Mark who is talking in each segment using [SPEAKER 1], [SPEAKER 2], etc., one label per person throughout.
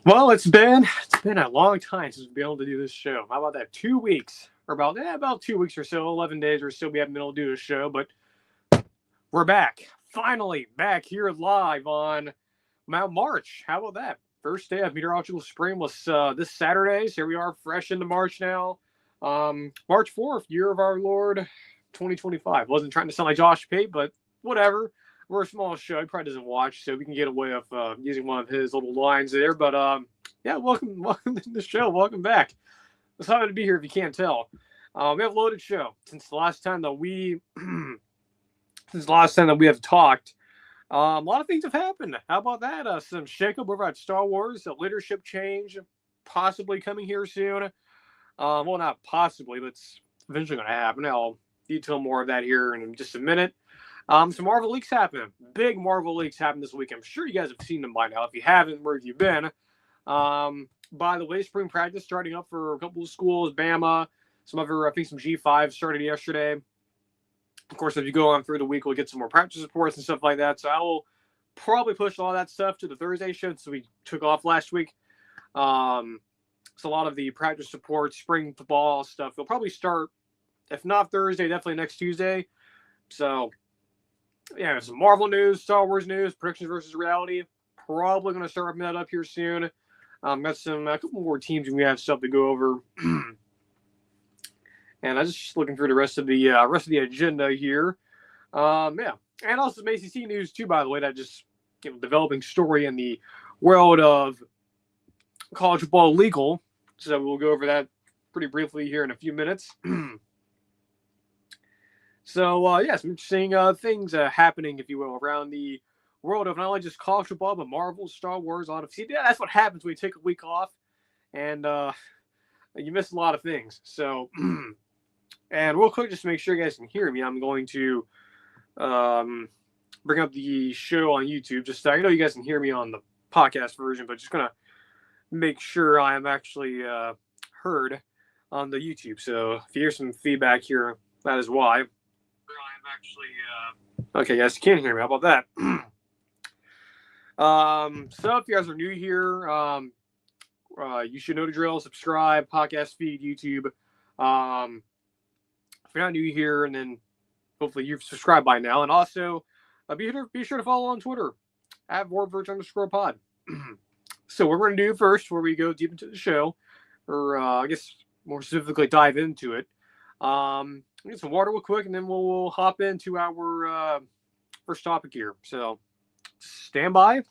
[SPEAKER 1] Well, it's been a long time since we've been able to do this show. How about that? 2 weeks, or about 2 weeks or so, 11 days or so. We haven't been able to do a show, but we're back. Finally, back here live on Mount March. How about that? First day of meteorological spring was this Saturday. So here we are, fresh into March now. March 4th, year of our Lord, 2025. Wasn't trying to sound like Josh Pate, but whatever. We're a small show. He probably doesn't watch, so we can get away with using one of his little lines there. But yeah, welcome to the show. Welcome back. It's happy to be here if you can't tell. We have a loaded show since the last time that we have talked. A lot of things have happened. How about that? Some shakeup over at Star Wars, a leadership change possibly coming here soon. Well, not possibly, but it's eventually going to happen. I'll detail more of that here in just a minute. Some Marvel leaks happening. Big Marvel leaks happened this week. I'm sure you guys have seen them by now. If you haven't, where have you been? By the way, spring practice starting up for a couple of schools. Bama, some other, I think some G5 started yesterday. Of course, if you go on through the week, we'll get some more practice reports and stuff like that. So I will probably push all that stuff to the Thursday show since we took off last week. So a lot of the practice reports, spring football stuff, they'll probably start, if not Thursday, definitely next Tuesday. So yeah, some Marvel news, Star Wars news, predictions versus reality. Probably going to start wrapping that up here soon. Got a couple more teams and we have stuff to go over. And I'm just looking through the rest of the agenda here. Yeah, and also some ACC news too. By the way, that just developing story in the world of college football legal. So we'll go over that pretty briefly here in a few minutes. So yeah, some interesting things happening, if you will, around the world of not only just college football but Marvel, Star Wars, a lot of. See, yeah, that's what happens when you take a week off, and you miss a lot of things. So. And real quick, just to make sure you guys can hear me, I'm going to bring up the show on YouTube. Just I know you guys can hear me on the podcast version, but just gonna make sure I am actually heard on the YouTube. So if you hear some feedback here, that is why. I am actually okay. Guys, you can hear me. How about that? So if you guys are new here, you should know the drill. Subscribe, podcast feed, YouTube. If you're not new here, and then hopefully you've subscribed by now, and also be sure to follow on Twitter at @VortVerge_pod. So what we're going to do first, before we go deep into the show, or I guess more specifically dive into it, get some water real quick, and then we'll hop into our first topic here. So stand by.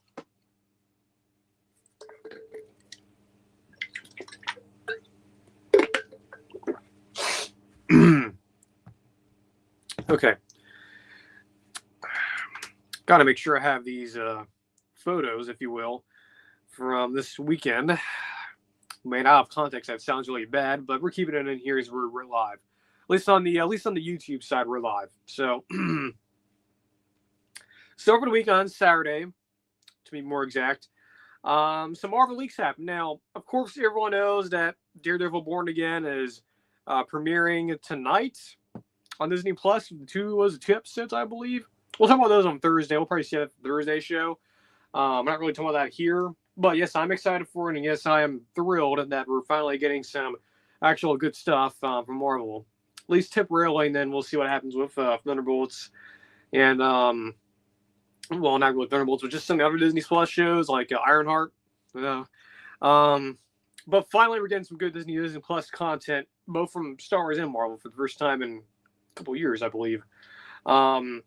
[SPEAKER 1] Okay. Got to make sure I have these photos, if you will, from this weekend. Made out of context, that sounds really bad, but we're keeping it in here as we're live. At least on the YouTube side, we're live. So, so over the week on Saturday, to be more exact, some Marvel leaks happened. Now, of course, everyone knows that Daredevil Born Again is premiering tonight on Disney Plus. Two episodes, I believe. We'll talk about those on Thursday. We'll probably see that Thursday show. I'm not really talking about that here, but yes, I'm excited for it, and yes, I am thrilled that we're finally getting some actual good stuff from Marvel. At least temporarily, and then we'll see what happens with Thunderbolts and well, not really Thunderbolts, but just some other Disney Plus shows like Ironheart. But finally, we're getting some good Disney Plus content, both from Star Wars and Marvel, for the first time in a couple years, I believe. But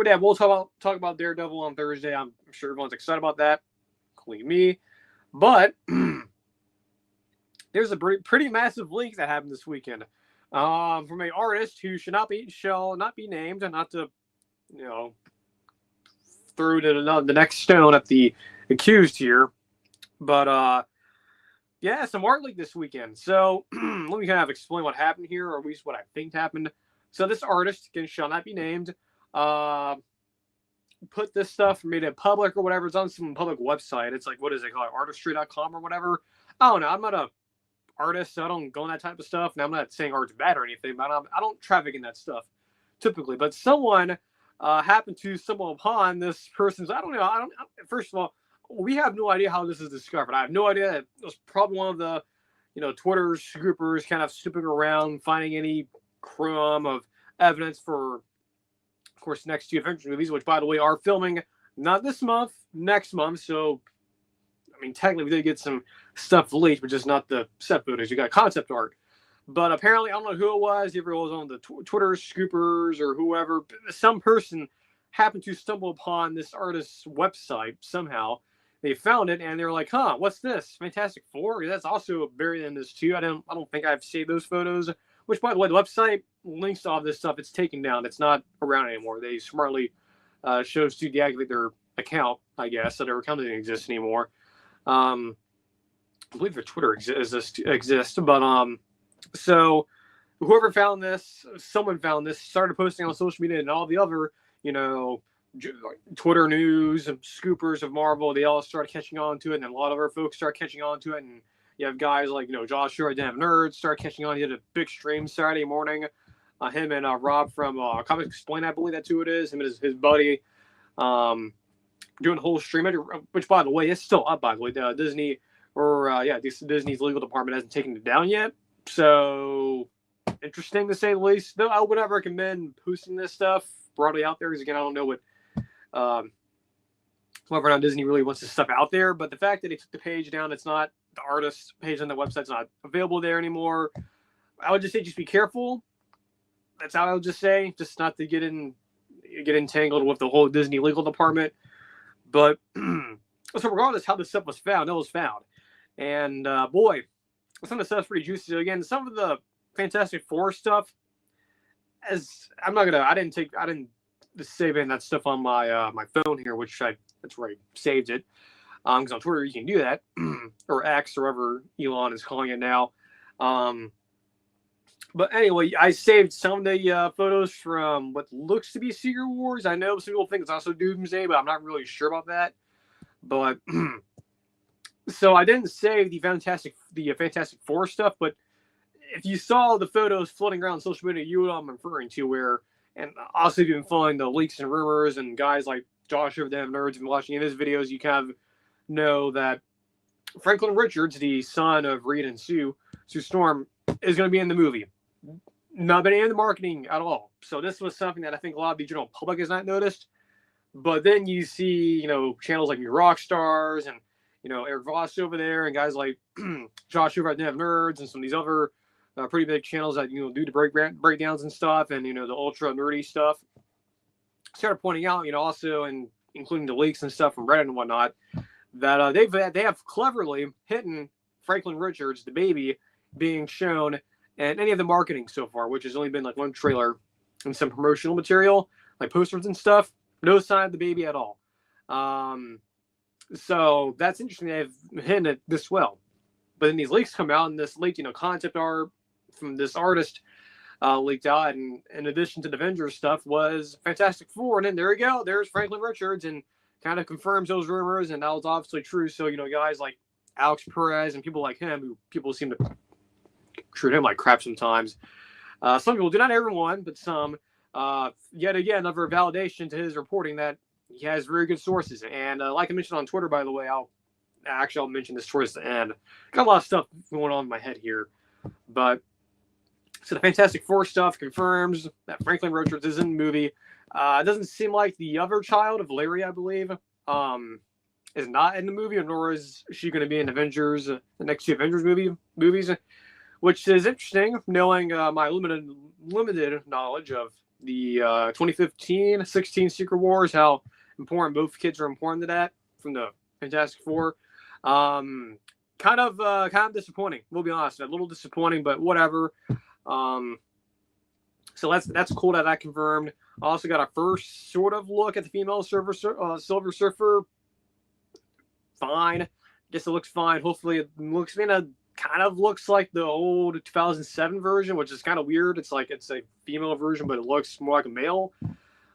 [SPEAKER 1] yeah, we'll talk about Daredevil on Thursday. I'm sure everyone's excited about that, including me. But there's a pretty massive leak that happened this weekend from an artist who shall not be named, and not to throw the next stone at the accused here. But yeah, some art leak this weekend. So let me kind of explain what happened here, or at least what I think happened. So this artist, again, shall not be named, put this stuff, made it public or whatever. It's on some public website. It's like, what is it called, artistry.com or whatever. I don't know. I'm not a artist, so I don't go on that type of stuff. Now, I'm not saying art's bad or anything, but I don't traffic in that stuff typically. But someone happened to stumble upon this person's. First of all, we have no idea how this is discovered. I have no idea. It was probably one of the, Twitter scoopers kind of snooping around, finding any crumb of evidence for, of course, next two Avengers movies, which, by the way, are filming not this month, next month. So, I mean, technically, we did get some stuff leaked, but just not the set footage. You got concept art. But apparently, I don't know who it was, if it was on the Twitter scoopers or whoever, some person happened to stumble upon this artist's website somehow. They found it and they were like, "Huh, what's this? Fantastic Four? That's also buried in this too." I don't think I've saved those photos. Which, by the way, the website links to all this stuff. It's taken down. It's not around anymore. They smartly chose to deactivate their account, I guess, so their account doesn't exist anymore. I believe their Twitter exists, but so whoever found this, someone found this, started posting on social media, and all the other, Twitter news and scoopers of Marvel, they all started catching on to it, and a lot of our folks start catching on to it, and you have guys like, Joshua, Dan Nerds start catching on. He had a big stream Saturday morning. Him and Rob from Comics Explain, I believe that's who it is, him and his buddy, doing a whole stream, which, by the way, is still up, by the way. Disney's legal department hasn't taken it down yet. So, interesting to say the least. Though I would not recommend posting this stuff broadly out there, because, again, I don't know what whether or not Disney really wants this stuff out there. But the fact that they took the page down, it's not the artist page on the website's not available there anymore. I would just say just be careful. That's how I would just say, just not to get entangled with the whole Disney legal department. But so regardless how this stuff was found, it was found. And boy, some of the stuff's pretty juicy. So again, some of the Fantastic Four stuff, I didn't save in that stuff on my my phone here, that's where I saved it. Because on Twitter you can do that, or X, or whatever Elon is calling it now. But anyway, I saved some of the photos from what looks to be Secret Wars. I know some people think it's also Doomsday, but I'm not really sure about that. But so I didn't save the Fantastic Four stuff, but if you saw the photos floating around social media, you know what I'm referring to. Where, and also if you've been following the leaks and rumors, and guys like Josh over them nerds and watching his videos, you kind of know that Franklin Richards, the son of Reed and Sue Storm, is going to be in the movie. Not been in the marketing at all. So this was something that I think a lot of the general public has not noticed. But then you see, channels like New Rockstars and, Eric Voss over there, and guys like Josh over at Dev Nerds, and some of these other pretty big channels that, do the breakdowns and stuff, and, the ultra nerdy stuff. Started pointing out, also, and including the leaks and stuff from Reddit and whatnot, that they have cleverly hidden Franklin Richards, the baby, being shown in any of the marketing so far, which has only been like one trailer and some promotional material, like posters and stuff. No sign of the baby at all. So that's interesting. They've hidden it this well. But then these leaks come out, and this leaked, concept art from this artist leaked out. And in addition to the Avengers stuff was Fantastic Four. And then there you go. There's Franklin Richards, and kind of confirms those rumors. And that was obviously true. So, guys like Alex Perez and people like him, who people seem to treat him like crap sometimes. Some people do, not everyone, but some. Yet again, another validation to his reporting that he has very good sources. And like I mentioned on Twitter, by the way, I'll mention this towards the end. Got a lot of stuff going on in my head here. But so the Fantastic Four stuff confirms that Franklin Richards is in the movie. It doesn't seem like the other child of Larry, I believe, is not in the movie, nor is she going to be in Avengers, the next two Avengers movies, which is interesting, knowing my limited knowledge of the 2015-16 Secret Wars, how important both kids are important to that from the Fantastic Four. Kind of disappointing. We'll be honest, a little disappointing, but whatever. So that's cool that I confirmed. I also got a first sort of look at the female Silver Surfer. Fine. Guess it looks fine. Hopefully it looks kind of looks like the old 2007 version, which is kind of weird. It's like it's a female version, but it looks more like a male.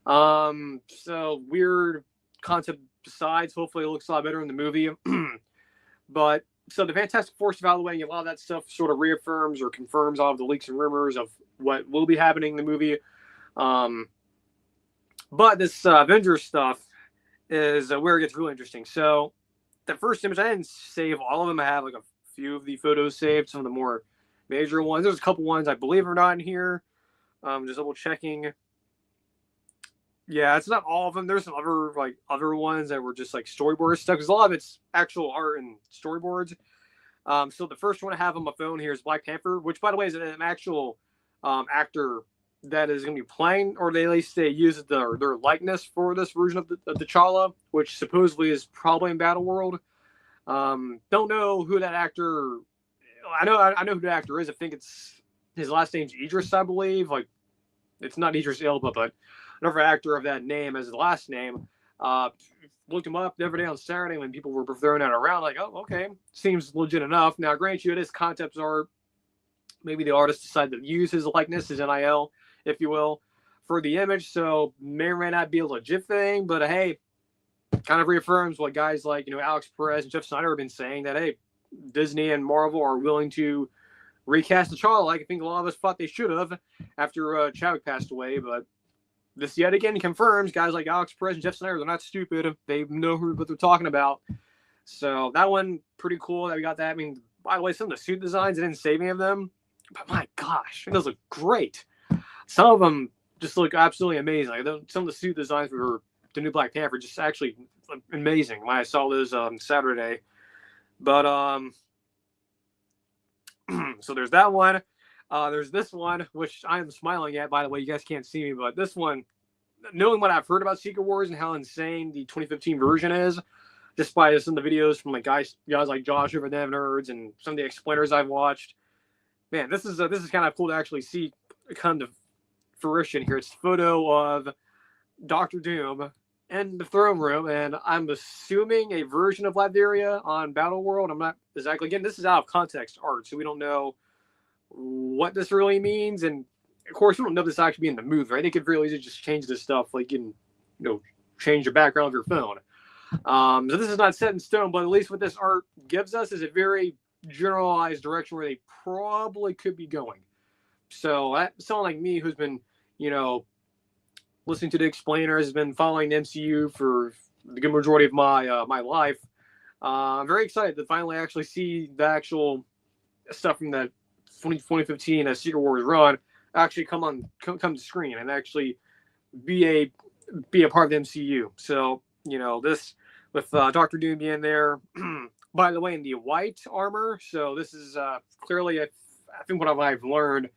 [SPEAKER 1] So weird concept besides. Hopefully it looks a lot better in the movie. But so the Fantastic Four stuff out of the way, a lot of that stuff sort of reaffirms or confirms all of the leaks and rumors of what will be happening in the movie. But this Avengers stuff is where it gets really interesting. So the first image, I didn't save all of them. I have like a few of the photos saved, some of the more major ones. There's a couple ones I believe are not in here. Just double checking. Yeah, it's not all of them. There's some other ones that were just like storyboard stuff, because a lot of it's actual art and storyboards. So the first one I have on my phone here is Black Panther, which, by the way, is an actual actor that is going to be playing, or they at least they use their likeness for this version of T'Challa, which supposedly is probably in Battle World. Don't know who that actor. I know who the actor is. I think it's his last name's Idris, I believe. Like, it's not Idris Elba, but another actor of that name as the last name. Looked him up the other day on Saturday when people were throwing that around. Like, oh, okay, seems legit enough. Now, grant you, it is concept art. Maybe the artist decided to use his likeness, his NIL, if you will, for the image. So may or may not be a legit thing, but hey, kind of reaffirms what guys like, Alex Perez and Jeff Snyder have been saying, that, hey, Disney and Marvel are willing to recast T'Challa. Like I think a lot of us thought they should have after Chadwick passed away, but this yet again confirms guys like Alex Perez and Jeff Snyder, they're not stupid. They know what they're talking about. So that one, pretty cool that we got that. I mean, by the way, some of the suit designs, I didn't save any of them, but my gosh, those look great. Some of them just look absolutely amazing. Like some of the suit designs for the new Black Panther just actually amazing when I saw those Saturday. But so there's that one. There's this one, which I am smiling at, by the way. You guys can't see me, but this one, knowing what I've heard about Secret Wars and how insane the 2015 version is, just by some of the videos from like guys like Josh over them nerds and some of the explainers I've watched, man, this is kind of cool to actually see come to fruition here. It's a photo of Doctor Doom in the throne room, and I'm assuming a version of Latveria on Battle World. I'm not exactly. Again, this is out of context art, so we don't know what this really means, and of course we don't know if this actually be in the movie, right? They could really easily just change this stuff, like change the background of your phone. So this is not set in stone, but at least what this art gives us is a very generalized direction where they probably could be going. So someone like me, who's been listening to the explainers, has been following the MCU for the good majority of my my life, I'm very excited to finally actually see the actual stuff from that 2015 Secret Wars run actually come to screen and actually be a part of the MCU. So this with Doctor Doom being there, by the way, in the white armor. So this is clearly, I think what I've learned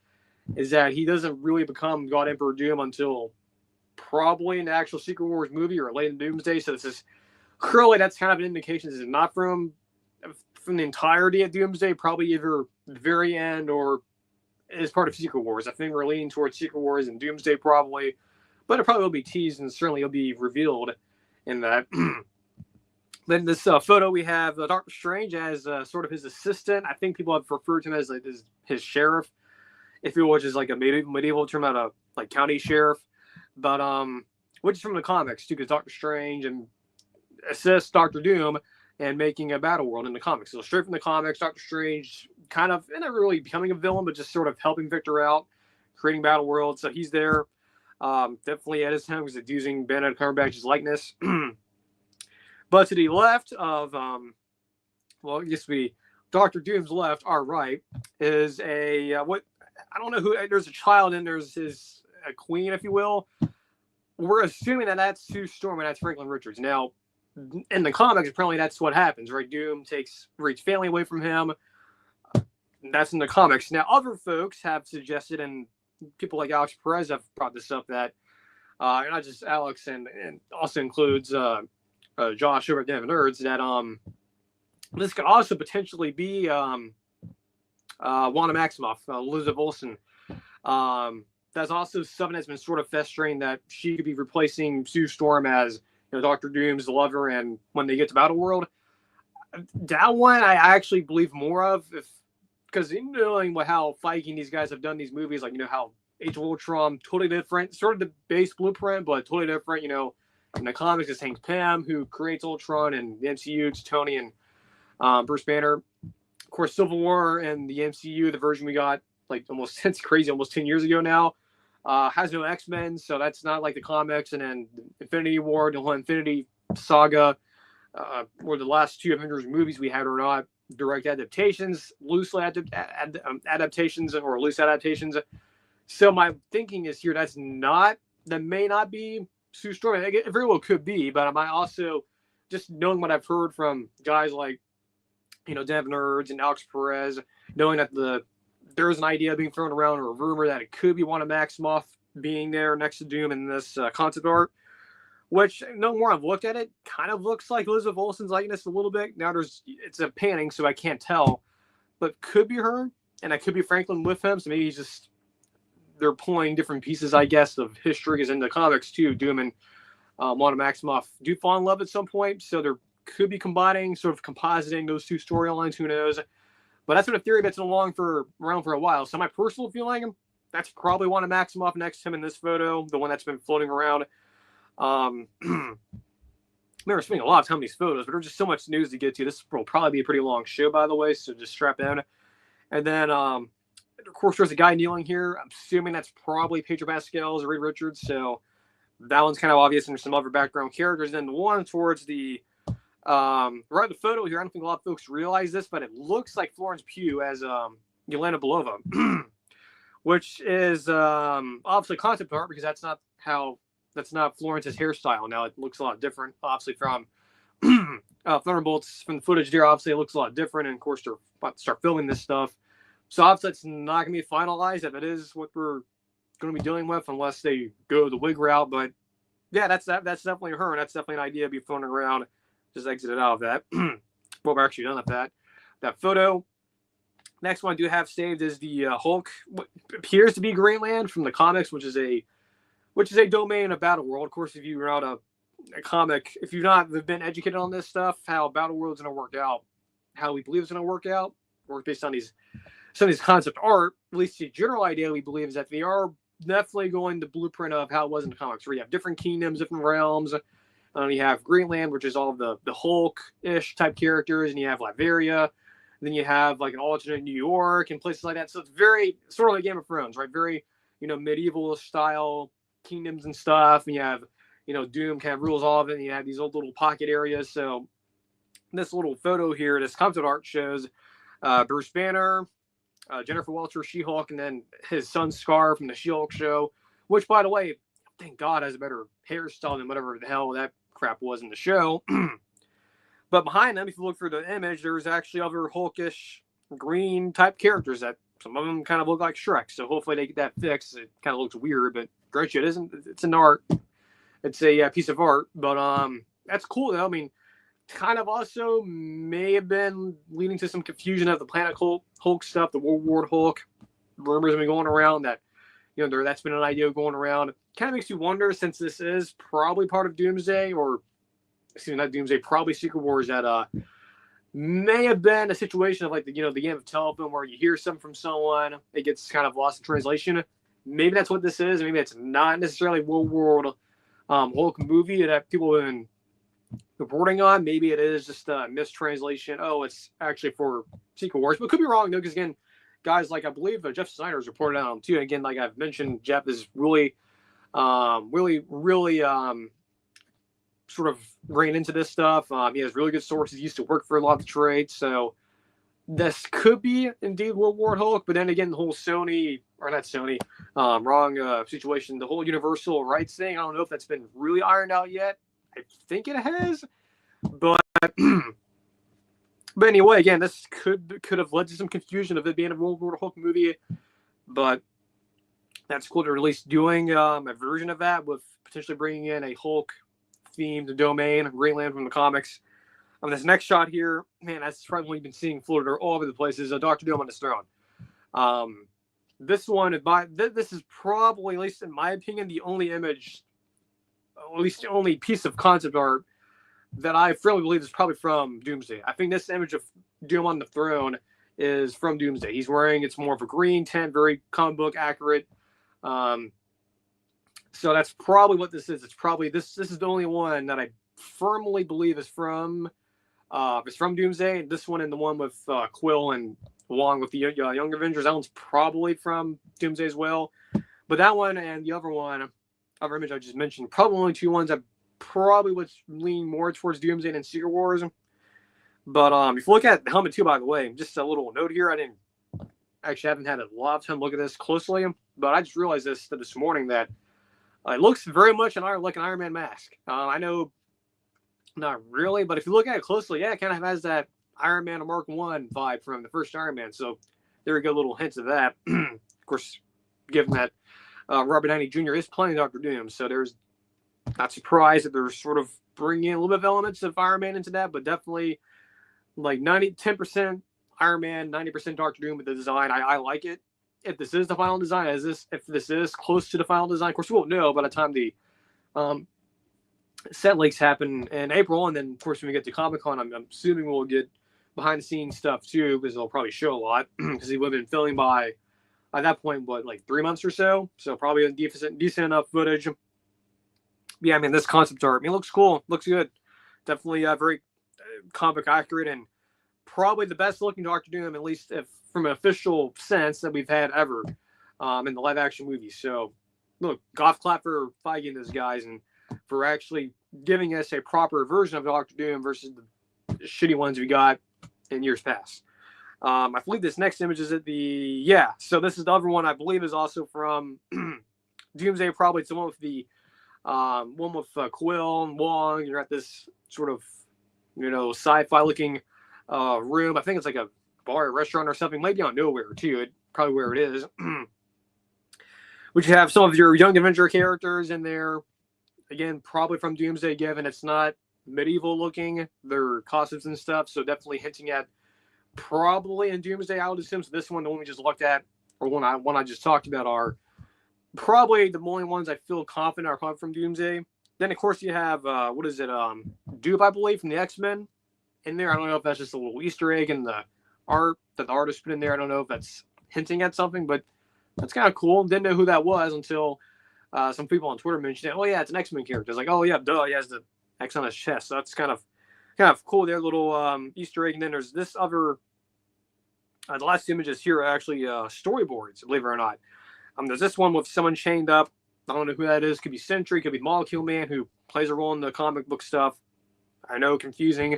[SPEAKER 1] is that he doesn't really become God Emperor Doom until probably in the actual Secret Wars movie or late in Doomsday. So this is clearly, that's kind of an indication this is not from the entirety of Doomsday, probably either the very end or as part of Secret Wars. I think we're leaning towards Secret Wars and Doomsday probably, but it probably will be teased and certainly it'll be revealed in that. Then this photo we have Doctor Strange as sort of his assistant. I think people have referred to him as like his sheriff, if you will, which is like a medieval term out of like county sheriff, but which is from the comics too, because Doctor Strange and assists Doctor Doom and making a Battle World in the comics. So straight from the comics, Doctor Strange kind of not really becoming a villain, but just sort of helping Victor out, creating Battle World. So he's there. Definitely at his time because it's using Benedict Cumberbatch's likeness. But to the left of, it used to be Doctor Doom's left, our right, is a, I don't know who, there's a child and there's a queen, if you will. We're assuming that that's Sue Storm and that's Franklin Richards. Now, in the comics, apparently that's what happens, right? Doom takes Reed's family away from him. That's in the comics. Now, other folks have suggested, and people like Alex Perez have brought this up, that not just Alex and also includes Josh over at Devin Nerds, that this could also potentially be Wanda Maximoff, Elizabeth Olsen. That's also something that's been sort of festering, that she could be replacing Sue Storm as Doctor Doom's lover, and when they get to Battle World, that one I actually believe more of, because knowing how Feige and these guys have done these movies, like how Age of Ultron, totally different, sort of the base blueprint, but totally different. In the comics, it's Hank Pym who creates Ultron, and the MCU, it's Tony and Bruce Banner. Of course, Civil War and the MCU, the version we got almost 10 years ago now. Has no X-Men, so that's not like the comics. And then Infinity War, the whole Infinity Saga, or the last two Avengers movies we had or not direct adaptations, adaptations, or loose adaptations. So my thinking is here that may not be Sue Storm. It very well could be, but I might also, just knowing what I've heard from guys like, Dev Nerds and Alex Perez, knowing that there is an idea being thrown around, or a rumor that it could be Wanda Maximoff being there next to Doom in this concept art, which, no more I've looked at it, kind of looks like Elizabeth Olsen's likeness a little bit. Now it's a panning, so I can't tell, but could be her, and it could be Franklin with him. So maybe they're pulling different pieces, I guess, of history is in the comics too. Doom and Wanda Maximoff do fall in love at some point, so there could be combining, sort of compositing those two storylines. Who knows? But that's been a theory that's been around for a while. So my personal feeling, that's probably Wanda Maximoff next to him in this photo, the one that's been floating around. I remember spending a lot of time on these photos, but there's just so much news to get to. This will probably be a pretty long show, by the way, so just strap in. And then, of course, there's a guy kneeling here. I'm assuming that's probably Pedro Pascal's or Reed Richards, so that one's kind of obvious, and there's some other background characters. And then the one towards the right, the photo here, I don't think a lot of folks realize this, but it looks like Florence Pugh as Yelena Belova, which is obviously concept art, because that's not Florence's hairstyle. Now it looks a lot different, obviously, from Thunderbolts. From the footage there, obviously it looks a lot different, and of course they're about to start filming this stuff, so obviously it's not going to be finalized if it is what we're going to be dealing with, unless they go the wig route. But yeah, that's definitely her, and that's definitely an idea to be floating around. Just exited out of that. Well, we're actually done with that photo. Next one I do have saved is the Hulk, what appears to be Greenland from the comics, which is a domain of Battle World. Of course, if you're not a comic, if you've not been educated on this stuff, how Battle World's going to work out, how we believe it's going to work out, or based on some of these concept art, at least the general idea we believe is that they are definitely going the blueprint of how it was in the comics, where you have different kingdoms, different realms. You have Greenland, which is all of the Hulk-ish type characters, and you have Latveria. Then you have like an alternate New York and places like that. So it's very sort of like Game of Thrones, right? Very, medieval style kingdoms and stuff. And you have, Doom kind of rules all of it. And you have these old little pocket areas. So this little photo here, this concept art shows Bruce Banner, Jennifer Walter, She-Hulk, and then his son Scar from the She-Hulk show, which, by the way, thank God has a better hairstyle than whatever the hell that crap was in the show. But behind them, if you look through the image, there's actually other Hulkish green type characters that some of them kind of look like Shrek. So hopefully they get that fixed. It kind of looks weird, but great shit isn't. It's an art. It's a piece of art. But that's cool though. I mean, kind of also may have been leading to some confusion of the Planet Hulk stuff, the World War Hulk rumors have been going around that. That's been an idea going around. It kind of makes you wonder, since this is probably part of Doomsday, or excuse me, not Doomsday, probably Secret Wars, that may have been a situation of like the game of telephone, where you hear something from someone, it gets kind of lost in translation. Maybe that's what this is. Maybe it's not necessarily World War Hulk movie that people have been reporting on. Maybe it is just a mistranslation. Oh, it's actually for Secret Wars, but could be wrong though, because again, guys like I believe Jeff Snyder's reported on him too. And again, like I've mentioned, Jeff is really sort of ran into this stuff. He has really good sources. He used to work for a lot of the trades, so this could be indeed World War Hulk. But then again, the whole wrong situation, the whole Universal rights thing, I don't know if that's been really ironed out yet. I think it has, but but anyway, again, this could have led to some confusion of it being a World War Hulk movie, but that's cool to at least doing a version of that, with potentially bringing in a Hulk-themed domain, Greenland from the comics. This next shot here, man, that's probably what you've been seeing floated all over the place, is Dr. Doom on his throne. This one, this is probably, at least in my opinion, the only image, at least the only piece of concept art that I firmly believe is probably from Doomsday. I think this image of Doom on the throne is from Doomsday. He's wearing, it's more of a green tint, very comic book accurate. So that's probably what this is. It's probably this is the only one that I firmly believe is from Doomsday. This one and the one with Quill and Wong with the Young Avengers, that one's probably from Doomsday as well. But that one and the other image I just mentioned, probably only two ones I probably what's leaning more towards Doomsday than Secret Wars. But if you look at the helmet too, by the way, just a little note here. I haven't had a lot of time to look at this closely, but I just realized this morning that it looks very much like an Iron Man mask. I know not really, but if you look at it closely, yeah, it kind of has that Iron Man Mark I vibe from the first Iron Man. So there we go, little hints of that. Of course, given that Robert Downey Jr. is playing Dr. Doom, so there's not surprised that they're sort of bringing in a little bit of elements of Iron Man into that, but definitely like 10% Iron Man, 90% Dr. Doom with the design. I like it. If this is the final design, if this is close to the final design, of course we won't know by the time the set leaks happen in April, and then of course when we get to Comic-Con, I'm assuming we'll get behind the scenes stuff too, because they'll probably show a lot because he would have been filming by that point, like 3 months or so. So probably a decent enough footage. Yeah, I mean, this concept art, it looks cool, looks good, definitely very comic accurate, and probably the best looking Doctor Doom, at least from an official sense, that we've had ever in the live action movie. So look, golf clap for Feige and those guys, and for actually giving us a proper version of Doctor Doom versus the shitty ones we got in years past. I believe this next image is so this is the other one I believe is also from Doomsday. Probably it's the one with the one with Quill and Wong. You're at this sort of sci-fi looking room. I think it's like a bar or restaurant or something, maybe on Nowhere too. Probably where it is. Which you have some of your Young Avenger characters in there. Again, probably from Doomsday, given it's not medieval looking, their costumes and stuff. So definitely hinting at probably in Doomsday, I would assume. So this one, the one we just looked at, or one I just talked about, are probably the only ones I feel confident are coming from Doomsday. Then of course you have Dupe, I believe, from the X-Men in there. I don't know if that's just a little Easter egg in the art that the artist put in there. I don't know if that's hinting at something, but that's kind of cool. Didn't know who that was until some people on Twitter mentioned it. Oh yeah, it's an X-Men character. It's like, oh yeah, duh, he has the X on his chest. So that's kind of cool. Their little Easter egg. And then there's this other. The last images here are actually storyboards, believe it or not. There's this one with someone chained up. I don't know who that is. Could be Sentry. Could be Molecule Man, who plays a role in the comic book stuff. I know, confusing.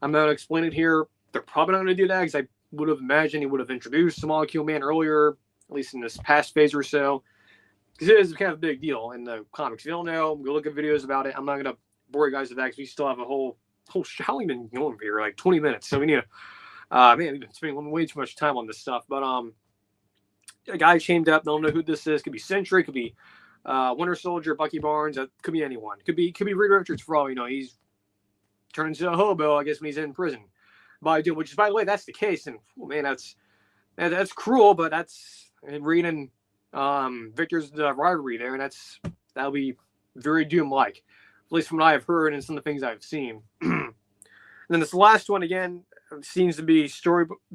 [SPEAKER 1] I'm not going to explain it here. They're probably not going to do that because I would have imagined he would have introduced the Molecule Man earlier, at least in this past phase or so. Because it is kind of a big deal in the comics. If you don't know, go look at videos about it. I'm not going to bore you guys with that because we still have a whole how long been going here? Like 20 minutes. So we need to, we've been spending way too much time on this stuff. But a guy chained up. Don't know who this is. Could be Sentry. Could be Winter Soldier, Bucky Barnes. Could be anyone. Could be Reed Richards for all you know. He's turned into a hobo, I guess, when he's in prison. Which is, by the way, that's the case. And man, that's cruel, but that's Reed and Victor's rivalry there, and that'll be very Doom-like, at least from what I've heard and some of the things I've seen. And then this last one again seems to be storyboard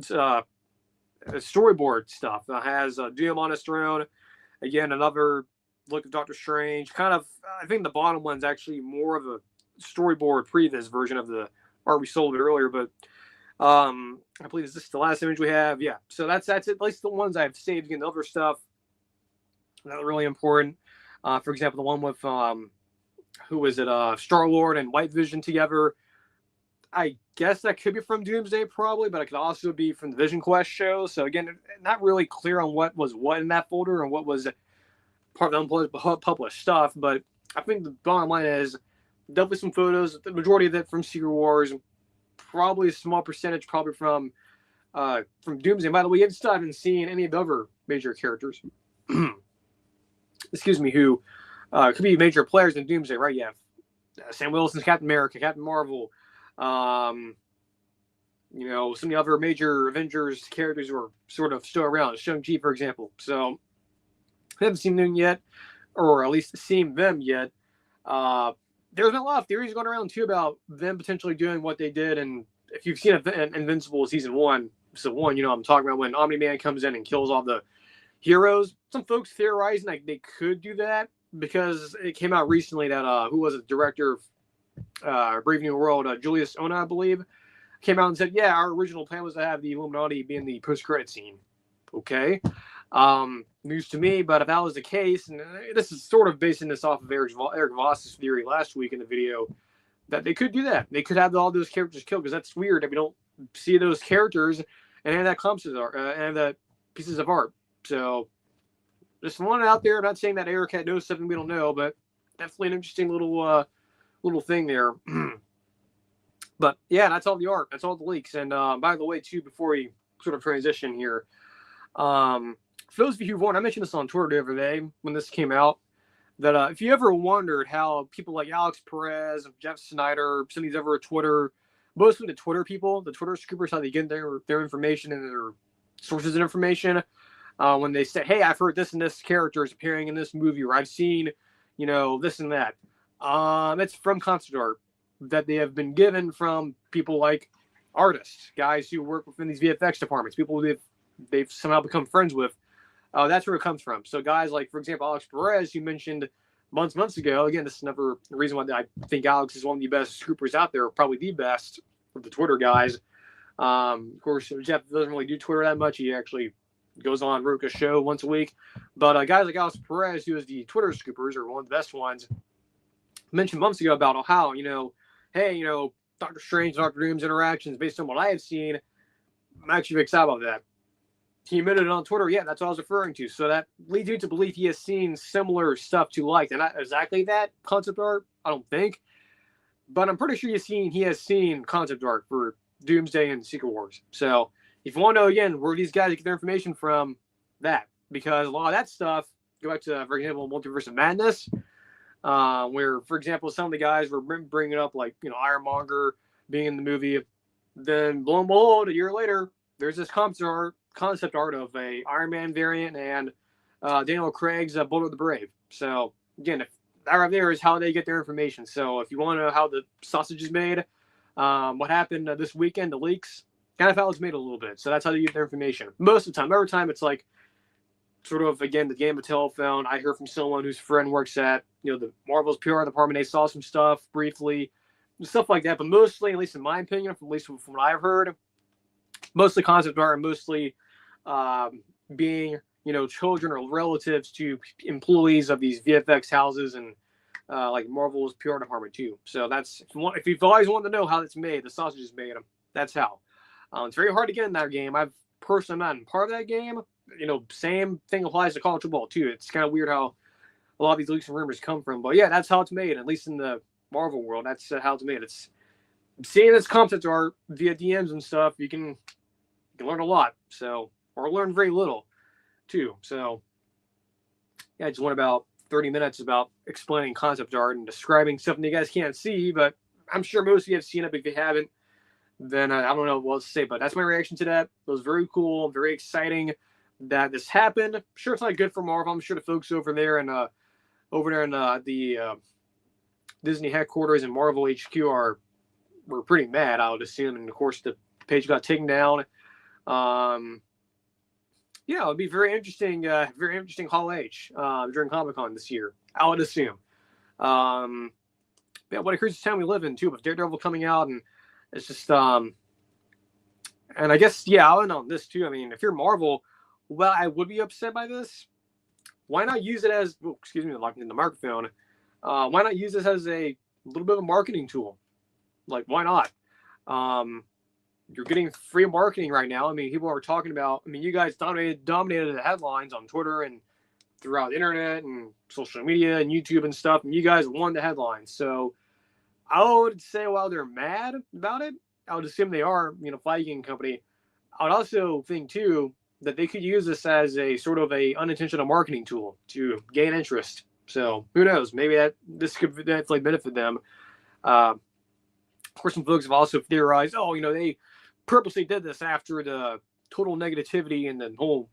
[SPEAKER 1] stuff. It has Doom on his throne. Again, another look at Doctor Strange. Kind of, I think the bottom one's actually more of a storyboard previs version of the art we sold earlier, but I believe is this the last image we have? Yeah. So that's it. At least the ones I've saved. Again, the other stuff not really important. For example, the one with who was it? Star-Lord and White Vision together. I guess that could be from Doomsday probably, but it could also be from the Vision Quest show. So again, not really clear on what was what in that folder and what was part of the unpublished stuff. But I think the bottom line is definitely some photos. The majority of it from Secret Wars. Probably a small percentage probably from Doomsday. By the way, you still haven't seen any of the other major characters. Excuse me, who could be major players in Doomsday, right? Yeah, Sam Wilson's Captain America, Captain Marvel. Some of the other major Avengers characters who are sort of still around. Shang-Chi, for example. So I haven't seen them yet, or at least seen them yet. There's been a lot of theories going around too about them potentially doing what they did. And if you've seen Invincible season 1, I'm talking about when Omni-Man comes in and kills all the heroes. Some folks theorizing like they could do that because it came out recently that who was the director of Brave New World, Julius Ona, I believe, came out and said, yeah, our original plan was to have the Illuminati be in the post-credit scene. Okay. news to me. But if that was the case, and this is sort of basing this off of Eric Voss's theory last week in the video, that they could do that. They could have all those characters killed, because that's weird that we don't see those characters and have that Clemson art, and that pieces of art. So just one out there. I'm not saying that Eric knows something we don't know, but definitely an interesting little thing there. But yeah, that's all the art. That's all the leaks. And by the way, too, before we sort of transition here, for those of you who wondered, I mentioned this on Twitter the other day when this came out, that if you ever wondered how people like Alex Perez, Jeff Snyder, some of these other Twitter, mostly the Twitter people, the Twitter scoopers, how they get their information and their sources of information, when they say, hey, I've heard this and this character is appearing in this movie, or I've seen, this and that. It's from concept art that they have been given from people like artists, guys who work within these VFX departments, people they've somehow become friends with. That's where it comes from. So guys like, for example, Alex Perez, you mentioned months ago. Again, this is another reason why I think Alex is one of the best scoopers out there, probably the best of the Twitter guys. Of course, Jeff doesn't really do Twitter that much. He actually goes on Roka's show once a week. But guys like Alex Perez, who is the Twitter scoopers, or one of the best ones, mentioned months ago about how, hey, Doctor Strange and Doctor Doom's interactions, based on what I have seen, I'm actually excited about that. He admitted it on Twitter. Yeah, that's what I was referring to. So that leads you to believe he has seen similar stuff to like, and not exactly that concept art, I don't think. But I'm pretty sure he has seen concept art for Doomsday and Secret Wars. So if you want to know, again, where these guys get their information from, that. Because a lot of that stuff, go back to, for example, Multiverse of Madness, where, for example, some of the guys were bringing up, like, Ironmonger being in the movie. Then, lo and behold, a year later, there's this concept art of a Iron Man variant and Daniel Craig's Bullet of the Brave. So, again, if that right there is how they get their information. So, if you want to know how the sausage is made, what happened this weekend, the leaks, kind of how it's made a little bit. So, that's how they get their information. Most of the time. Every time, it's like, sort of, again, the game of telephone. I hear from someone whose friend works at, the Marvel's PR department. They saw some stuff briefly, stuff like that. But mostly, at least in my opinion, at least from what I've heard, mostly concept art, and mostly being, children or relatives to employees of these VFX houses and like Marvel's PR department too. So that's, if you've always wanted to know how it's made, the sausage is made, that's how. It's very hard to get in that game. I've personally not been part of that game. Same thing applies to college football too. It's kind of weird how a lot of these leaks and rumors come from. But yeah, that's how it's made, at least in the Marvel world. That's how it's made. It's seeing this concept art via DMs and stuff. You can learn a lot. So, or learn very little too. So yeah, I just went about 30 minutes about explaining concept art and describing something you guys can't see, but I'm sure most of you have seen it. But if you haven't, then I don't know what to say. But that's my reaction to that. It was very cool, very exciting that this happened. I'm sure it's not good for Marvel. I'm sure the folks over there in the Disney headquarters and Marvel HQ were pretty mad, I would assume. And of course, the page got taken down. Yeah, it would be very interesting Hall H during Comic-Con this year, I would assume. Yeah, what a crazy time we live in too, with Daredevil coming out, and it's just and I guess, yeah, I'll end on this too. I mean, if you're Marvel, well, I would be upset by this. Why not use it as, locking in the microphone. Why not use this as a little bit of a marketing tool? Like, why not? You're getting free marketing right now. I mean, people are talking about, you guys dominated the headlines on Twitter and throughout the internet and social media and YouTube and stuff, and you guys won the headlines. So I would say, while they're mad about it, I would assume they are, fighting company. I would also think too that they could use this as a sort of a unintentional marketing tool to gain interest. So who knows? Maybe this could definitely benefit them. Of course, some folks have also theorized, they purposely did this after the total negativity and the whole,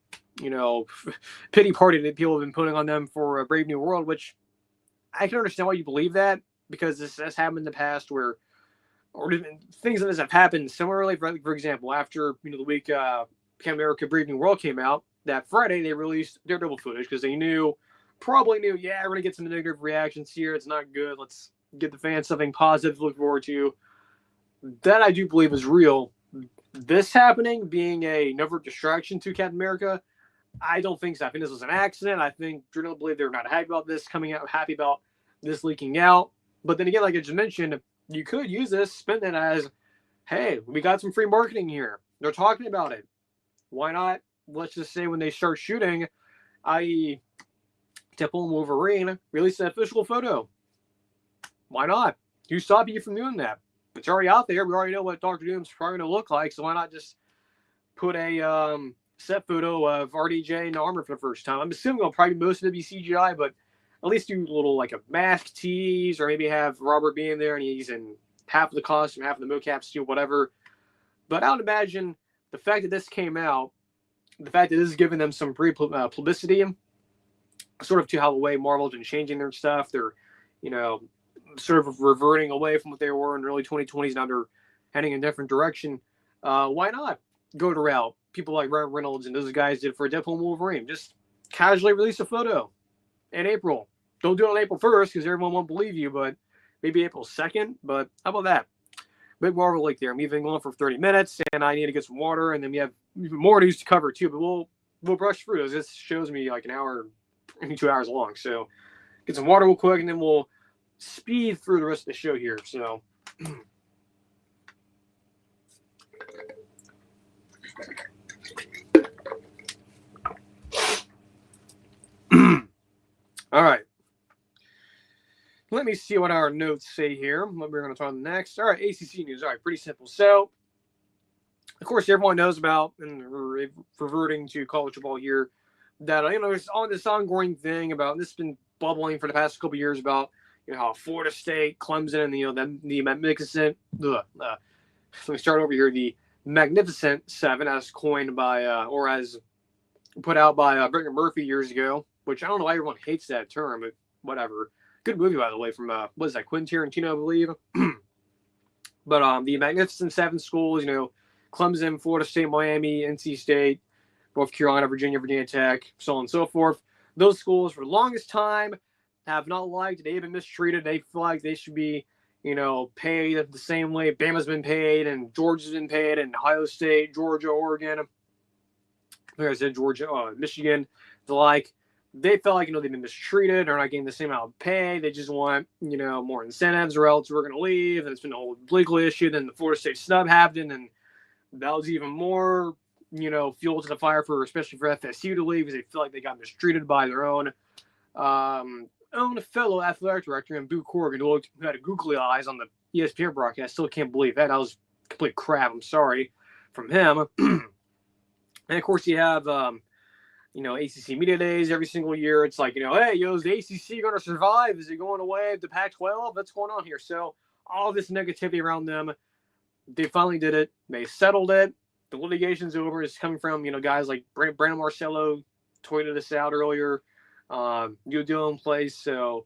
[SPEAKER 1] pity party that people have been putting on them for a Brave New World, which I can understand why you believe that, because this has happened in the past or things like this have happened similarly. For example, after, the week Captain America Brave New World came out, that Friday they released Daredevil footage because they probably knew, yeah, we're going to get some negative reactions here. It's not good. Let's get the fans something positive to look forward to. That I do believe is real. This happening being another distraction to Captain America, I don't think so. I think this was an accident. I think journalistically they're not happy about this coming out, happy about this leaking out. But then again, like I just mentioned, you could use this, spin it as, hey, we got some free marketing here. They're talking about it. Why not? Let's just say when they start shooting, i.e., Deadpool and Wolverine, release an official photo. Why not? Who stopped you from doing that? It's already out there. We already know what Doctor Doom's probably going to look like, so why not just put a set photo of RDJ in armor for the first time? I'm assuming it'll probably most of it be CGI, but at least do a little like a mask tease, or maybe have Robert being there and he's in half of the costume, half of the mocap suit, whatever. But I would imagine the fact that this came out, the fact that this is giving them some publicity, sort of to how the way Marvel's been changing their stuff. They're, sort of reverting away from what they were in the early 2020s. Now they're heading in a different direction. Why not go to route? People like Ryan Reynolds and those guys did for Deadpool and Wolverine. Just casually release a photo in April. Don't do it on April 1st because everyone won't believe you, but maybe April 2nd. But how about that? Big Marvel League there. I'm even going for 30 minutes, and I need to get some water, and then we have even more news to cover too. But we'll brush through those. This shows me like an hour, maybe 2 hours long. So get some water real quick, and then we'll speed through the rest of the show here. So. All right. Let me see what our notes say here. What we're going to talk next. All right, ACC news. All right, pretty simple. So, of course, everyone knows about, and we're reverting to college football here, that there's on this ongoing thing about, this has been bubbling for the past couple of years about, how Florida State, Clemson, and the magnificent. Let me start over here. The Magnificent Seven, as coined by or as put out by Brittany Murphy years ago, which I don't know why everyone hates that term, but whatever. Good movie, by the way, from what is that, Quentin Tarantino, I believe. But the Magnificent Seven schools, Clemson, Florida State, Miami, NC State, North Carolina, Virginia Tech, so on and so forth. Those schools, for the longest time, have not liked. They've been mistreated. They feel like they should be, paid the same way Bama's been paid, and Georgia's been paid, and Ohio State, Georgia, Oregon. Like I said, Georgia, Michigan. They felt like, they've been mistreated. They're not getting the same amount of pay. They just want, more incentives, or else we're going to leave. And it's been a whole legal issue. Then the Florida State snub happened, and that was even more, fuel to the fire especially for FSU to leave, because they feel like they got mistreated by their own fellow athletic director, and Boo Corrigan, who had googly eyes on the ESPN broadcast. I still can't believe that. That was complete crap. I'm sorry from him. And of course, you have, ACC Media Days every single year. It's like, hey, is the ACC going to survive? Is it going away? The Pac-12? What's going on here? So all this negativity around them, they finally did it. They settled it. The litigation's over. It's coming from, guys like Brandon Marcello tweeted this out earlier. New deal in place. So,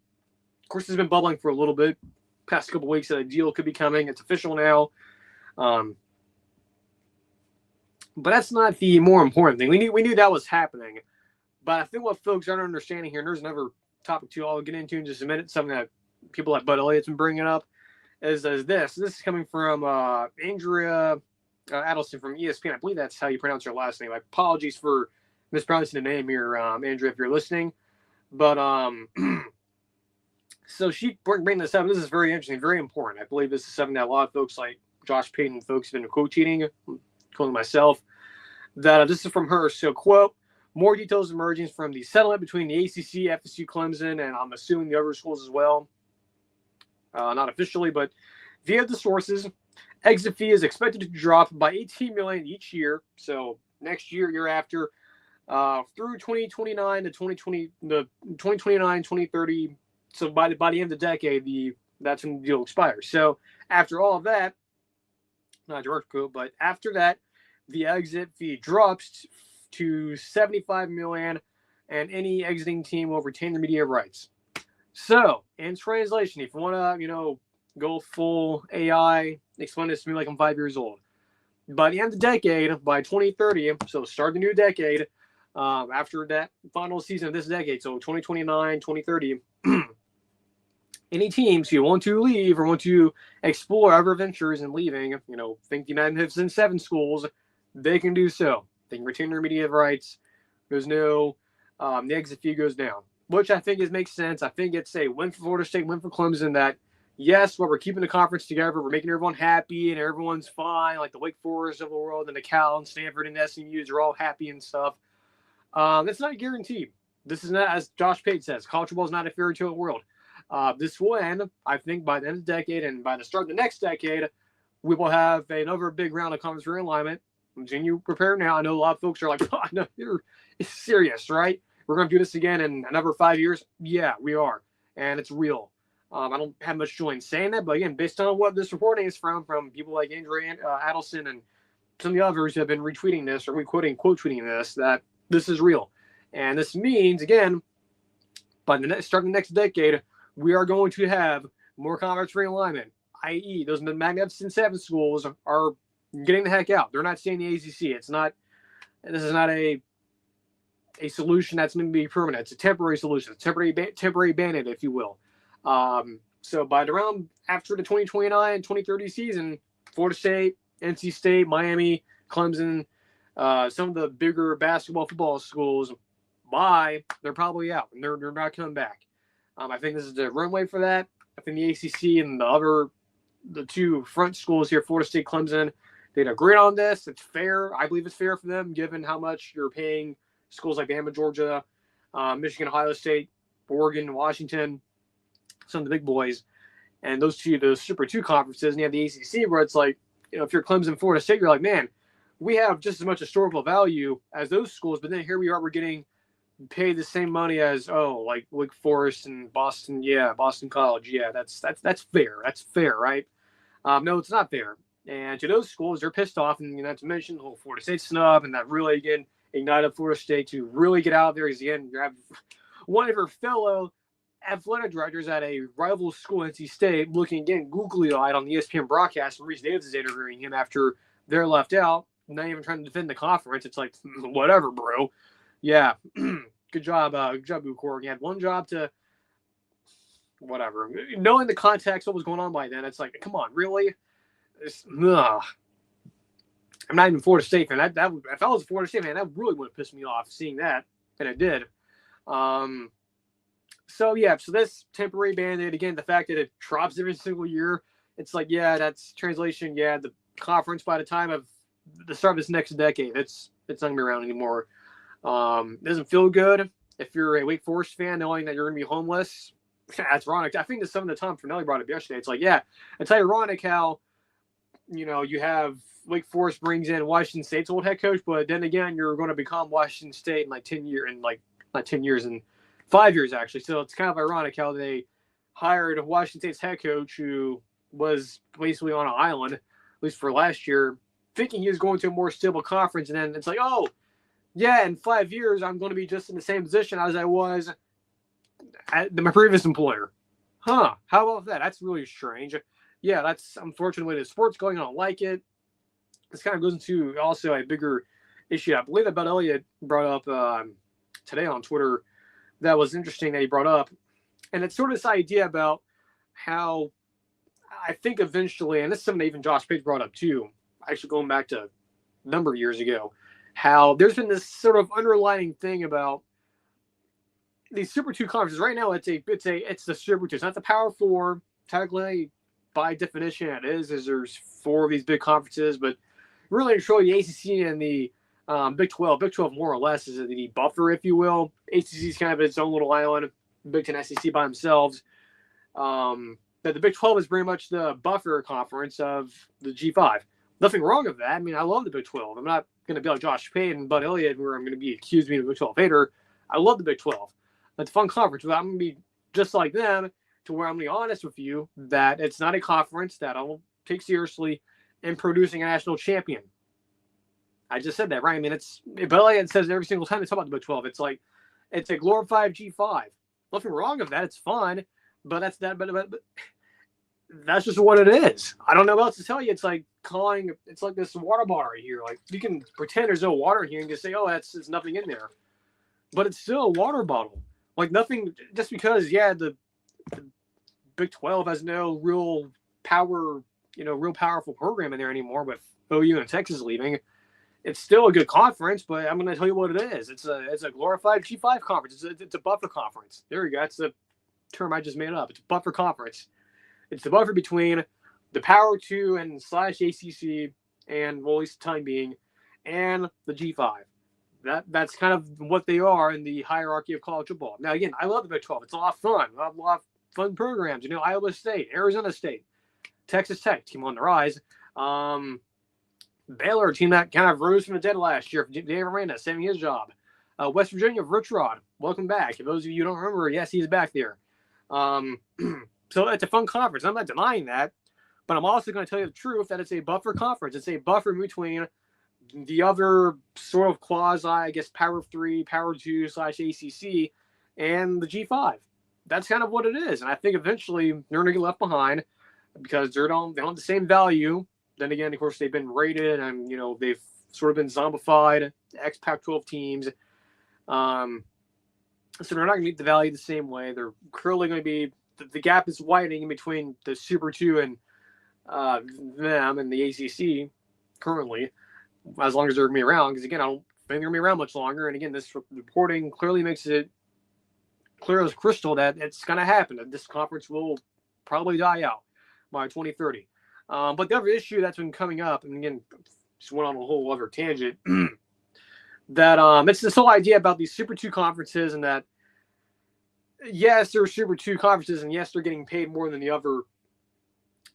[SPEAKER 1] of course, it's been bubbling for a little bit. Past couple weeks that a deal could be coming. It's official now. But that's not the more important thing. We knew that was happening. But I think what folks aren't understanding here, and there's another topic too I'll get into in just a minute, something that people like Bud Elliott's been bringing up, is this. This is coming from Andrea Adelson from ESPN. I believe that's how you pronounce her last name. Apologies for mispronouncing the name here, Andrea, if you're listening. But so she bring this up. This is very interesting, very important. I believe this is something that a lot of folks like Josh Payton folks have been quote-tweeting, including myself, that this is from her. So, quote, more details emerging from the settlement between the ACC, FSU, Clemson, and I'm assuming the other schools as well. Not officially, but via the sources, exit fee is expected to drop by $18 million each year. So next year after, through 2029 to 2029, 2030. So by the end of the decade, that's when the deal expires. So after all of that, not a direct quote, but after that, the exit fee drops to $75 million, and any exiting team will retain their media rights. So, in translation, if you want to, go full AI, explain this to me like I'm 5 years old. By the end of the decade, by 2030, so start the new decade, after that final season of this decade, so 2029, 2030, any teams who want to leave or want to explore other ventures and leaving, think the Magnificent Seven schools, they can do so. They can retain their media rights. There's no the exit fee goes down, which I think makes sense. I think it's a win for Florida State, win for Clemson. That yes, well, we're keeping the conference together, we're making everyone happy, and everyone's fine. Like the Wake Forest of the world, and the Cal and Stanford and SMU's are all happy and stuff. That's not a guarantee. This is not, as Josh Pate says, college football is not a fairy tale world. This will end, I think, by the end of the decade, and by the start of the next decade, we will have another big round of conference realignment. Continue prepare now. I know a lot of folks are like, oh, no, you're serious, right? We're going to do this again in another 5 years. Yeah, we are, and it's real. I don't have much joy in saying that, but again, based on what this reporting is from people like Andrew Adelson and some of the others who have been retweeting this or quote tweeting this, that this is real. And this means, again, by the start of the next decade, we are going to have more conference realignment, i.e. those Magnificent Seven schools are getting the heck out. They're not staying in the ACC. This is not a solution that's going to be permanent. It's a temporary solution. It's temporary Band-Aid, if you will. So by around after the 2029, 2030 season, Florida State, NC State, Miami, Clemson, some of the bigger basketball, football schools, they're probably out, and they're not coming back. I think this is the runway for that. I think the ACC and the two front schools here, Florida State, Clemson, they'd agree on this. It's fair. I believe it's fair for them, given how much you're paying schools like Bama, Georgia, Michigan, Ohio State, Oregon, Washington, some of the big boys, and those Super 2 conferences, and you have the ACC where it's like, if you're Clemson, Florida State, you're like, man, we have just as much historical value as those schools, but then here we are, we're getting paid the same money as like Wake Forest and Boston, Boston College, that's fair. That's fair, right? No, it's not fair. And to those schools, they're pissed off, and not to mention the whole Florida State snub, and that really again ignited Florida State to really get out there. Because again, you have one of her fellow athletic directors at a rival school, NC State, looking again googly-eyed on the ESPN broadcast, and Reese Davis is interviewing him after they're left out, not even trying to defend the conference. It's like, whatever, bro. Yeah, good job, Bucor. You had one job to, whatever. Knowing the context, what was going on by then, it's like, come on, really? I'm not even a Florida State fan. That if I was a Florida State fan, that really would have pissed me off seeing that, and it did. So this temporary Band-Aid, again, the fact that it drops every single year, it's like, that's translation. The conference by the time of the start of this next decade, it's not gonna be around anymore. It doesn't feel good if you're a Wake Forest fan knowing that you're gonna be homeless. That's ironic. I think that some of the Tom Fornelli brought up yesterday. It's like, it's ironic how you have Wake Forest brings in Washington State's old head coach, but then again, you're going to become Washington State in like 10 years, not 10 years, in 5 years actually. So it's kind of ironic how they hired Washington State's head coach, who was basically on an island, at least for last year, thinking he was going to a more stable conference, and then it's like, in 5 years I'm going to be just in the same position as I was at my previous employer. How about that? That's really strange. That's unfortunately the sport's going. I don't like it. This kind of goes into also a bigger issue. I believe that Bud Elliott brought up today on Twitter that was interesting that he brought up. And it's sort of this idea about how I think eventually, and this is something that even Josh Pate brought up too, actually going back to a number of years ago, how there's been this sort of underlying thing about these Super 2 conferences. Right now, it's the Super 2. It's not the Power 4. Technically, by definition, it is, as there's 4 of these big conferences, but really and truly, the ACC and the Big 12. Big 12 more or less is the buffer, if you will. ACC is kind of its own little island. Big 10, SEC by themselves. That the Big 12 is pretty much the buffer conference of the G5. Nothing wrong with that. I mean, I love the Big 12. I'm not going to be like Josh Pate and Bud Elliott, where I'm going to be accused of being a Big 12 hater. I love the Big 12. It's a fun conference, but I'm going to be just like them, to where I'm going to be honest with you that it's not a conference that I'll take seriously in producing a national champion. I just said that, right? I mean, Bud Elliott says it every single time they talk about the Big 12. It's like, it's a glorified G5. Nothing wrong with that. It's fun, but that's that. But that's just what it is. I don't know what else to tell you. It's like it's like this water bottle right here. Like, you can pretend there's no water here and just say, there's nothing in there. But it's still a water bottle. Like, nothing, just because, the Big 12 has no real power, real powerful program in there anymore with OU and Texas leaving. it's still a good conference, but I'm going to tell you what it is. It's a glorified G5 conference. It's a buffer conference. There you go. That's the term I just made up. It's a buffer conference. It's the buffer between the Power 2 and / ACC, and, well, at least the time being, and the G5. That's kind of what they are in the hierarchy of college football. Now, again, I love the Big 12. It's a lot of fun. A lot of fun programs. Iowa State, Arizona State, Texas Tech, team on the rise. Baylor, team that kind of rose from the dead last year. Dave Aranda, saving his job. West Virginia, Rich Rod, welcome back. For those of you who don't remember, yes, he's back there. So it's a fun conference. I'm not denying that, but I'm also going to tell you the truth that it's a buffer conference. It's a buffer between the other sort of quasi, I guess, Power 3, Power 2 / ACC, and the G5. That's kind of what it is. And I think eventually they're going to get left behind because they don't have the same value. Then again, of course, they've been rated and, they've sort of been zombified, ex-Pac-12 teams. So they're not going to meet the value the same way. They're clearly going to be – the gap is widening in between the Super 2 and them and the ACC currently, as long as they're going to be around. Because, again, I don't think they're going to be around much longer. And, again, this reporting clearly makes it clear as crystal that it's going to happen, that this conference will probably die out by 2030. But the other issue that's been coming up, and again, just went on a whole other tangent, that it's this whole idea about these Super 2 conferences and that, yes, there are Super 2 conferences, and yes, they're getting paid more than the other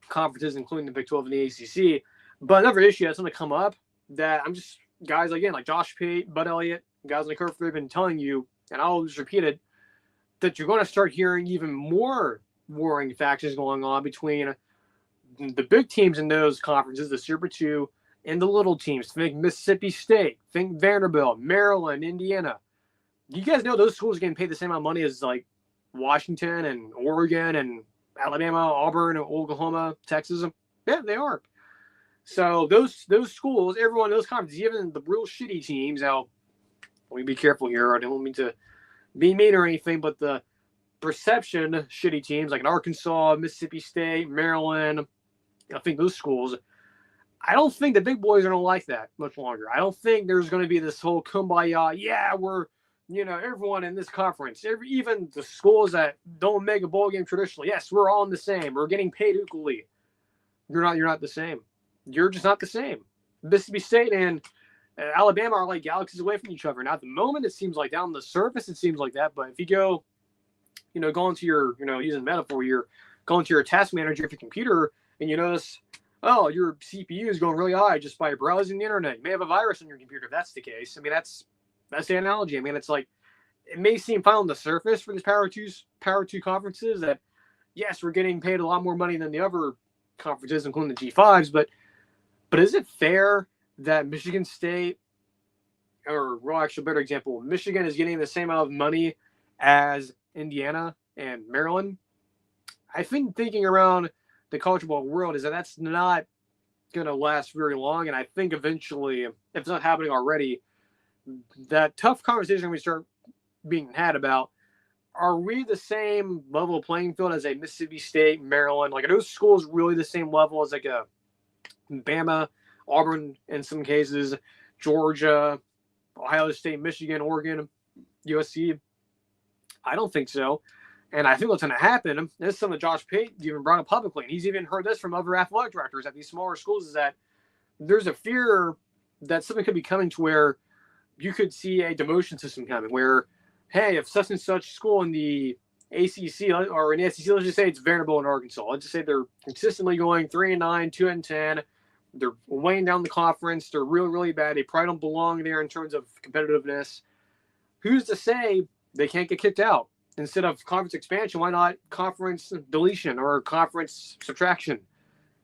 [SPEAKER 1] conferences, including the Big 12 and the ACC. But another issue that's going to come up that I'm just, guys, again, like Josh Pate, Bud Elliott, guys like Herford have been telling you, and I'll just repeat it, that you're going to start hearing even more warring factions going on between the big teams in those conferences, the Super 2, and the little teams. Think Mississippi State, think Vanderbilt, Maryland, Indiana. You guys know those schools are getting paid the same amount of money as like Washington and Oregon and Alabama, Auburn, and Oklahoma, Texas. Yeah, they are. So those schools, everyone in those conferences, even the real shitty teams. Now, let me be careful here. I don't mean to be mean or anything, but the perception shitty teams like Arkansas, Mississippi State, Maryland, I think those schools, I don't think the big boys are going to like that much longer. I don't think there's going to be this whole kumbaya. Yeah, we're, everyone in this conference, even the schools that don't make a bowl game traditionally. Yes, we're all the same. We're getting paid equally. You're not the same. You're just not the same. Mississippi State and Alabama are like galaxies away from each other. Now, at the moment, it seems like down the surface, it seems like that. But if you go, go into your, using metaphor, you're going to your task manager of your computer and you notice, oh, your CPU is going really high just by browsing the internet. You may have a virus on your computer if that's the case. I mean, that's the analogy. I mean, it's like, it may seem fine on the surface for these Power 2 conferences that, yes, we're getting paid a lot more money than the other conferences, including the G5s, but is it fair that Michigan State, or well, actually, a better example, Michigan is getting the same amount of money as Indiana and Maryland? I think thinking around the college football world is that that's not going to last very long. And I think eventually, if it's not happening already, that tough conversation we start being had about, are we the same level of playing field as a Mississippi State, Maryland? Like, are those schools really the same level as like a Bama, Auburn in some cases, Georgia, Ohio State, Michigan, Oregon, USC? I don't think so. And I think what's going to happen, this is something Josh Pate even brought up publicly, and he's even heard this from other athletic directors at these smaller schools, is that there's a fear that something could be coming to where you could see a demotion system coming where, hey, if such and such school in the ACC or in the SEC, let's just say it's Vanderbilt and Arkansas. Let's just say they're consistently going 3-9, 2-10. They're weighing down the conference. They're really, really bad. They probably don't belong there in terms of competitiveness. Who's to say they can't get kicked out? Instead of conference expansion, why not conference deletion or conference subtraction?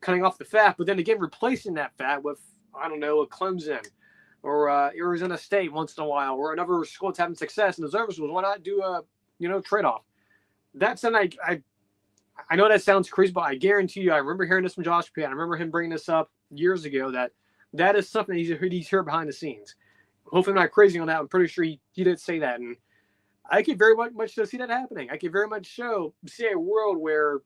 [SPEAKER 1] Cutting off the fat, but then again, replacing that fat with, I don't know, a Clemson or Arizona State once in a while, or another school that's having success in those other schools. Why not do a, trade-off? That's something I know that sounds crazy, but I guarantee you, I remember hearing this from Josh Pate. I remember him bringing this up years ago, that is something he's heard behind the scenes. Hopefully I'm not crazy on that. I'm pretty sure he did say that. And I could very much so see that happening. I could very much see a world where,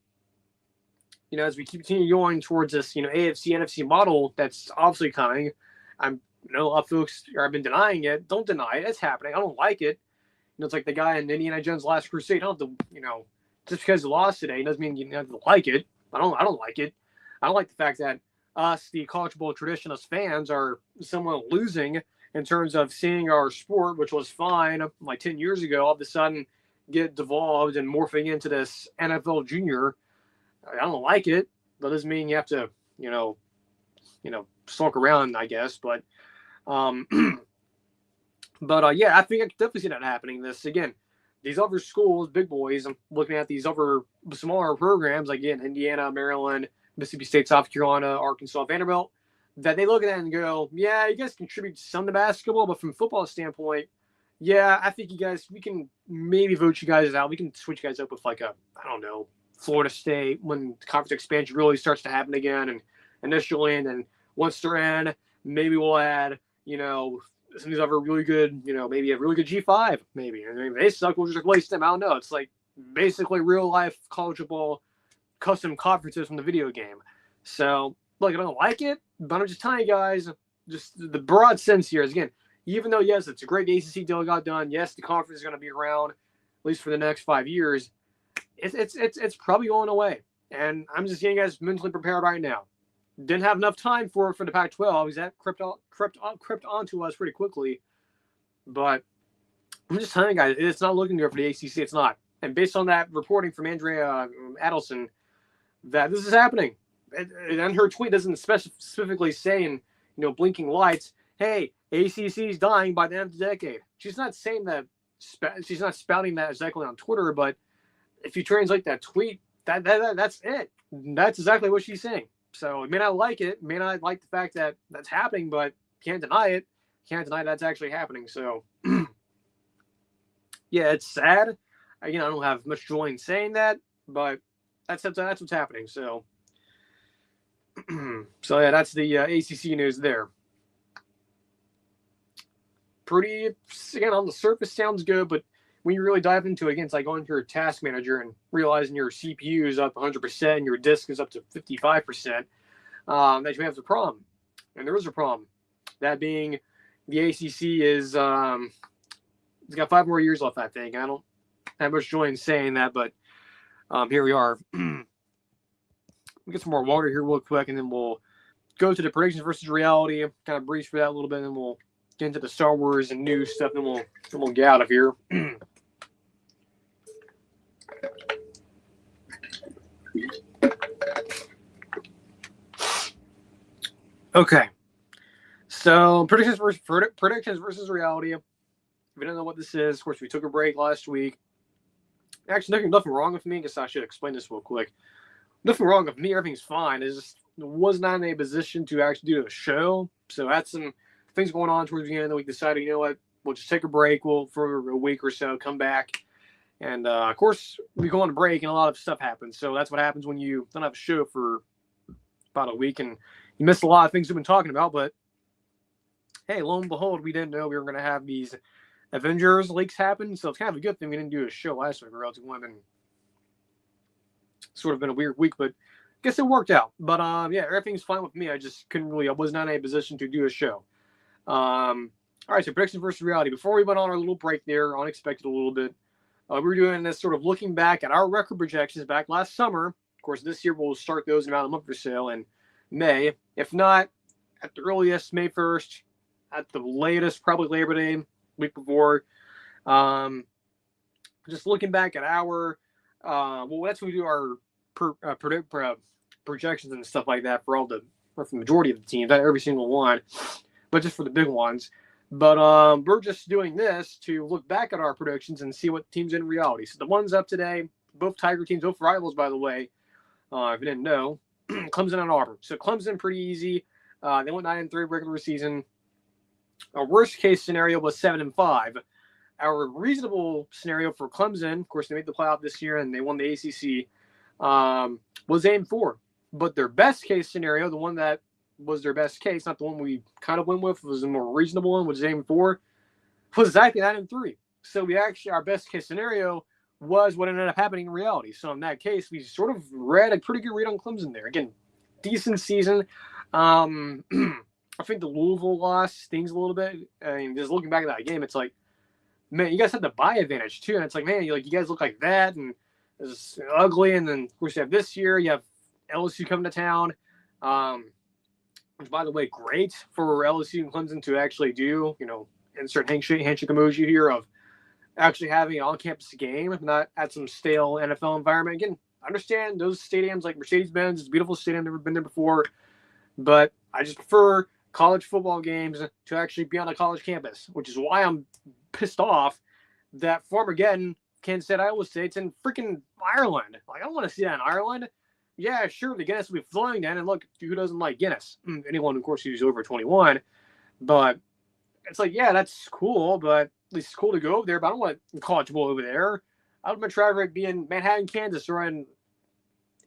[SPEAKER 1] as we continue going towards this, AFC, NFC model that's obviously coming, I'm a lot of folks have been denying it. Don't deny it. It's happening. I don't like it. It's like the guy in Indiana Jones' Last Crusade. I don't have to, just because you lost today doesn't mean you have to like it. I don't like it. I don't like the fact that us, the college football traditionalist fans, are somewhat losing in terms of seeing our sport, which was fine like 10 years ago, all of a sudden get devolved and morphing into this NFL junior. I don't like it. That doesn't mean you have to, sulk around, I guess. But, yeah, I think I could definitely see that happening. These other schools, big boys, I'm looking at these other smaller programs, like, again, Indiana, Maryland, Mississippi State, South Carolina, Arkansas, Vanderbilt, that they look at that and go, yeah, you guys contribute some to basketball, but from a football standpoint, yeah, I think we can maybe vote you guys out. We can switch you guys up with Florida State when conference expansion really starts to happen again and initially, and then once they're in, maybe we'll add, some of these other really good, maybe a really good G5, maybe. And if they suck, we'll just replace them. I don't know. It's like basically real life college football custom conferences from the video game. So, look, I don't like it, but I'm just telling you guys, just the broad sense here is, again, even though, yes, it's a great ACC deal got done. Yes, the conference is going to be around at least for the next 5 years. It's probably going away. And I'm just getting you guys mentally prepared right now. Didn't have enough time for the Pac-12 because that crept onto us pretty quickly. But I'm just telling you guys, it's not looking good for the ACC. It's not. And based on that reporting from Andrea Adelson, that this is happening. And her tweet doesn't specifically say in blinking lights, hey, ACC is dying by the end of the decade. She's not saying that. She's not spouting that exactly on Twitter, but if you translate that tweet, that's it. That's exactly what she's saying. So you may not like it, may not like the fact that that's happening, but can't deny it. Can't deny that's actually happening. So, yeah, it's sad. I don't have much joy in saying that, but that's what's happening. So, yeah, that's the ACC news there. Pretty, again, on the surface sounds good, but when you really dive into it, again, it's like going to your task manager and realizing your CPU is up 100% and your disk is up to 55%, that you have the problem. And there is a problem. That being the ACC is, it's got 5 more years left, I think. I don't have much joy in saying that, but here we are. We'll get some more water here real quick, and then we'll go to the predictions versus reality, kind of breeze for that a little bit, and then we'll get into the Star Wars and news stuff, and then we'll get out of here. Okay, so predictions versus reality. If you don't know what this is, of course, we took a break last week. Actually, nothing wrong with me. I guess I should explain this real quick. Nothing wrong with me. Everything's fine. It just was not in a position to actually do a show. So I had some things going on towards the end of the week. Decided, what, we'll just take a break. We'll for a week or so come back. And, of course, we go on a break and a lot of stuff happens. So that's what happens when you don't have a show for about a week and you miss a lot of things we've been talking about. But, hey, lo and behold, we didn't know we were going to have these Avengers leaks happen. So it's kind of a good thing we didn't do a show last week, or else it would have been sort of been a weird week. But I guess it worked out. But, yeah, everything's fine with me. I just I was not in a position to do a show. All right, so predictions versus reality. Before we went on our little break there, unexpected a little bit, we were doing this sort of looking back at our record projections back last summer. Of course, this year we'll start those in about a month or so in May. If not, at the earliest, May 1st. At the latest, probably Labor Day, week before. Just looking back at our, that's when we do our projections and stuff like that for the majority of the teams, not every single one, but just for the big ones. But we're just doing this to look back at our predictions and see what teams in reality. So the ones up today, both Tiger teams, both rivals, by the way, if you didn't know, Clemson and Auburn. So Clemson, pretty easy. They went 9-3 regular season. Our worst case scenario was 7-5. Our reasonable scenario for Clemson, of course, they made the playoff this year and they won the ACC, was 8-4. But their best case scenario, the one that was their best case, not the one we kind of went with, was a more reasonable one, which is 8-4, was exactly 9-3. So we actually, our best case scenario was what ended up happening in reality. So in that case, we sort of read a pretty good read on Clemson there. Again, decent season. Our I think the Louisville loss stings a little bit. I mean, just looking back at that game, it's like, man, you guys had the bye advantage too, and it's like, man, you guys look like that, and it's ugly. And then of course you have this year, you have LSU coming to town, which by the way, great for LSU and Clemson to actually do. Insert handshake emoji here of actually having an on-campus game, not at some stale NFL environment. Again, I understand those stadiums like Mercedes-Benz, it's a beautiful stadium, never been there before, but I just prefer college football games to actually be on a college campus, which is why I'm pissed off that Farmageddon, Kansas State, Iowa State's in freaking Ireland. Like, I don't want to see that in Ireland. Yeah, sure, the Guinness will be flowing then, and look, who doesn't like Guinness? Anyone, of course, who's over 21, but it's like, yeah, that's cool, but at least it's cool to go over there, but I don't want the college bowl over there. I would much rather it be in Manhattan, Kansas, or in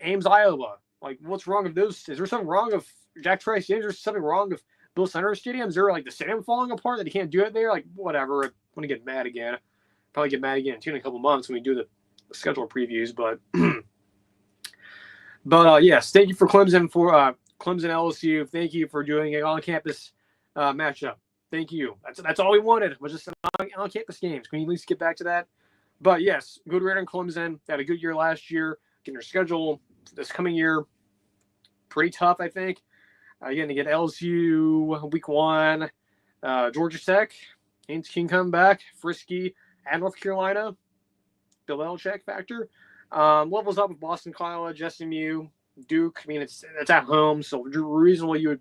[SPEAKER 1] Ames, Iowa. Like, what's wrong with those? Is there something wrong with Jack Trice Stadium? Is there something wrong with Bill Center Stadium? Is there, like, the stadium falling apart that he can't do it there? Like, whatever. I'm going to get mad again. Probably get mad again, too, in a couple months when we do the schedule previews. But, yes, thank you for Clemson, Clemson LSU. Thank you for doing an on-campus matchup. Thank you. That's all we wanted, was just an on-campus games. Can you at least get back to that? But, yes, good rate on Clemson. They had a good year last year. Getting their schedule this coming year pretty tough, I think. Again, to get LSU week 1, Georgia Tech, Haynes King come back, Frisky, and North Carolina, Bill Belichick factor. Levels up with Boston College, SMU, Duke. I mean, it's at home, so reasonably you'd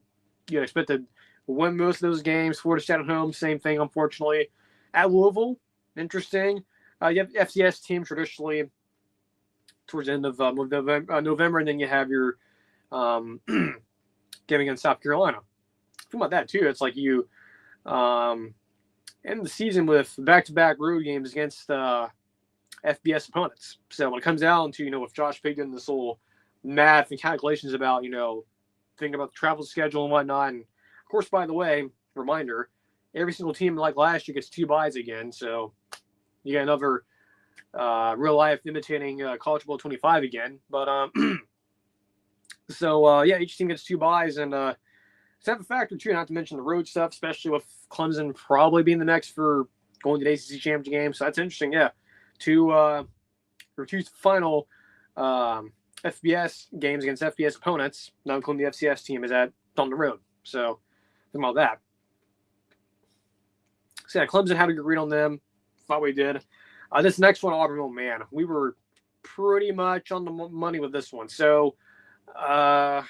[SPEAKER 1] expect to win most of those games. Florida State at home, same thing, unfortunately. At Louisville, interesting. You have FCS team traditionally towards the end of November, and then you have your game against South Carolina. Think about that, too. It's like you end the season with back-to-back road games against FBS opponents. So when it comes down to, with Josh Pigden, this little math and calculations about, thinking about the travel schedule and whatnot. And, of course, by the way, reminder, every single team like last year gets 2 byes again. So you get another real life imitating College Bowl 25 again. But each team gets 2 byes, and it's a factor too. Not to mention the road stuff, especially with Clemson probably being the next for going to the ACC championship game. So that's interesting. Yeah, 2 final FBS games against FBS opponents, not including the FCS team, is on the road. So think about that. So yeah, Clemson had a good read on them. Thought we did. This next one, Auburn, oh man, we were pretty much on the money with this one. So our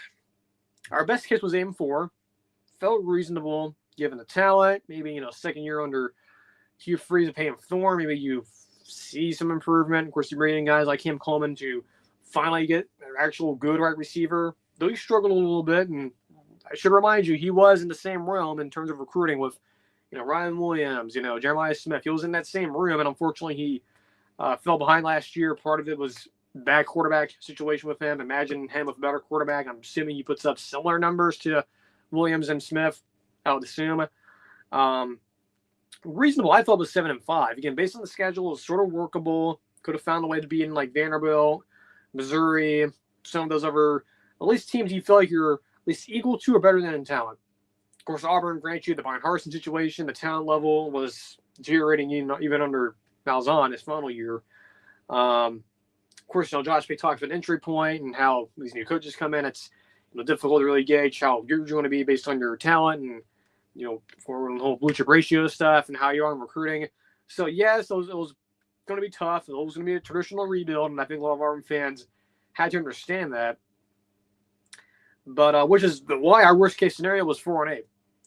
[SPEAKER 1] best case was aim 4. Felt reasonable given the talent. Maybe, second year under Hugh Freeze and Payne Thorne. Maybe you see some improvement. Of course, you're bringing in guys like Cam Coleman to finally get an actual good right receiver. Though he struggled a little bit, and I should remind you, he was in the same realm in terms of recruiting with Ryan Williams, Jeremiah Smith. He was in that same room, and unfortunately he fell behind last year. Part of it was bad quarterback situation with him. Imagine him with a better quarterback. I'm assuming he puts up similar numbers to Williams and Smith, I would assume. Reasonable, I thought, was 7-5. Again, based on the schedule, it was sort of workable. Could have found a way to be in like Vanderbilt, Missouri, some of those other, at least teams you feel like you're at least equal to or better than in talent. Of course, Auburn, grant you, the Brian Harsin situation, the talent level was deteriorating even under Malzahn his final year. Of course, Josh Bay talked about an entry point and how these new coaches come in. It's difficult to really gauge how good you're going to be based on your talent and, for the whole blue chip ratio stuff and how you are in recruiting. So, yes, it was going to be tough. It was going to be a traditional rebuild, and I think a lot of Auburn fans had to understand that. But which is why our worst case scenario was 4-8.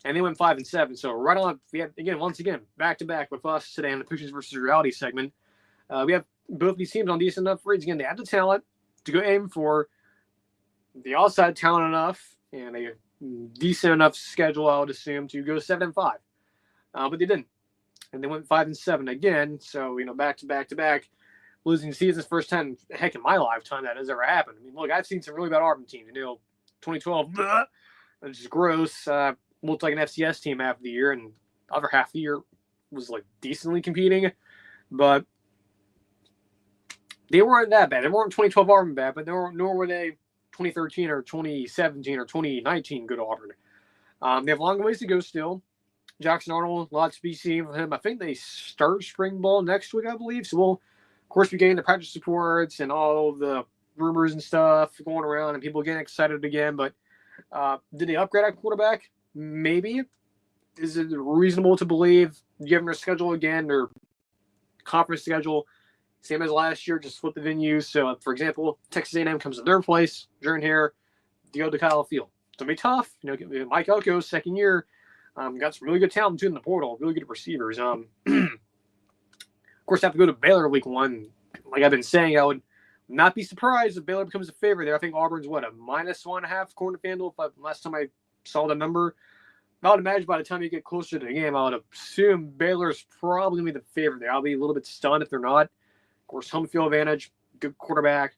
[SPEAKER 1] And they went 5-7. So right on, we had, once again, back-to-back with us today in the Pictures versus Reality segment. We have both these teams on decent enough rates. Again, they have the talent to go aim for the outside talent enough and a decent enough schedule, I would assume, to go 7-5. But they didn't. And they went 5-7 again. So, back-to-back losing seasons, first time, heck, in my lifetime that has ever happened. I mean, look, I've seen some really bad Auburn teams. 2012, it's just gross. Looked like an FCS team half of the year, and the other half of the year was like decently competing, but they weren't that bad. They weren't 2012 Auburn bad, but nor were they 2013 or 2017 or 2019 good Auburn. They have a long ways to go still. Jackson Arnold, lots to be seen from him. I think they start spring ball next week, I believe. So we'll, of course, be getting the practice reports and all the rumors and stuff going around and people getting excited again. But did they upgrade at quarterback? Maybe. Is it reasonable to believe, given their schedule again, their conference schedule, same as last year, just flip the venue? So, for example, Texas A&M comes in third place, Jordan Hare, to go to Kyle Field. It's going to be tough. Mike Elko, second year, got some really good talent, too, in the portal, really good receivers. Of course, have to go to Baylor week 1. Like I've been saying, I would not be surprised if Baylor becomes a favorite there. I think Auburn's, a -1.5 according to FanDuel, last time I saw the number. I would imagine by the time you get closer to the game, I would assume Baylor's probably going to be the favorite there. I'll be a little bit stunned if they're not. Of course, home field advantage, good quarterback,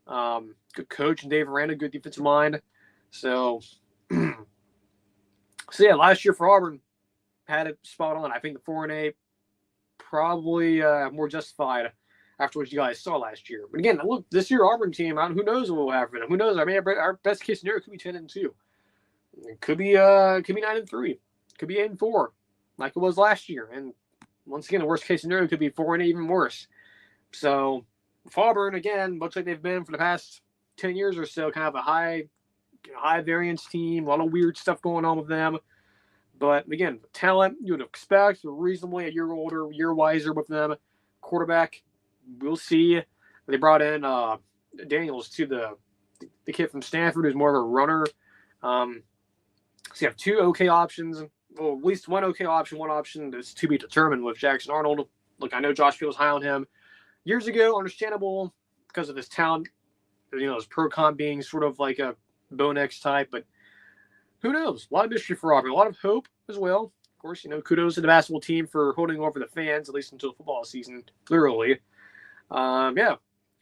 [SPEAKER 1] good coach, and Dave Aranda, good defensive mind. So yeah, last year for Auburn, had it spot on. I think the 4-8 probably more justified after what you guys saw last year. But again, look, this year Auburn team, who knows what will happen for them? Who knows? I mean, our best case scenario could be 10-2. It could be 9-3. Could be 8-4, like it was last year. And once again, the worst case scenario could be 4-8, even worse. So for Auburn, again, much like they've been for the past 10 years or so, kind of a high variance team, a lot of weird stuff going on with them. But again, talent you would expect, reasonably a year older, year wiser with them. Quarterback, we'll see. They brought in Daniels, too, the kid from Stanford, who's more of a runner. So you have two okay options. Well, at least one okay option, one option that's to be determined with Jackson Arnold. Look, I know Josh Fields high on him years ago, understandable because of his talent, his pro comp being sort of like a Bo Nix type, but who knows? A lot of mystery for Auburn, a lot of hope as well. Of course, kudos to the basketball team for holding over the fans, at least until the football season, clearly.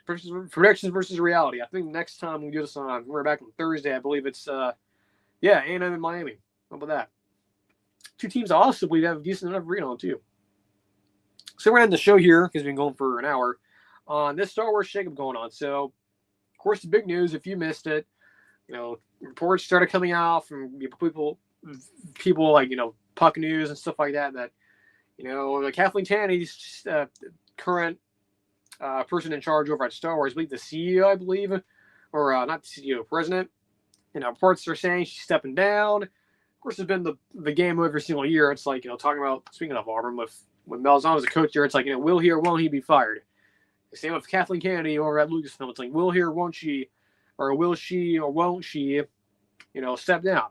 [SPEAKER 1] Predictions versus reality. I think next time we do this we're back on Thursday, I believe it's, A&M and Miami. How about that? Two teams I also believe have a decent enough read on, too. So we're going to end the show here because we've been going for an hour on this Star Wars Shakeup going on. So, of course, the big news, if you missed it, reports started coming out from people like, Puck News and stuff like that, Kathleen Tanny's current person in charge over at Star Wars, I believe the CEO, or not the CEO, president, reports are saying she's stepping down. Of course, it's been the game every single year. It's like, talking about, speaking of Auburn, when Malzahn was a coach there, it's like, will he or won't he be fired? The same with Kathleen Kennedy over at Lucasfilm. It's like, will he or won't she, or will she or won't she, step down?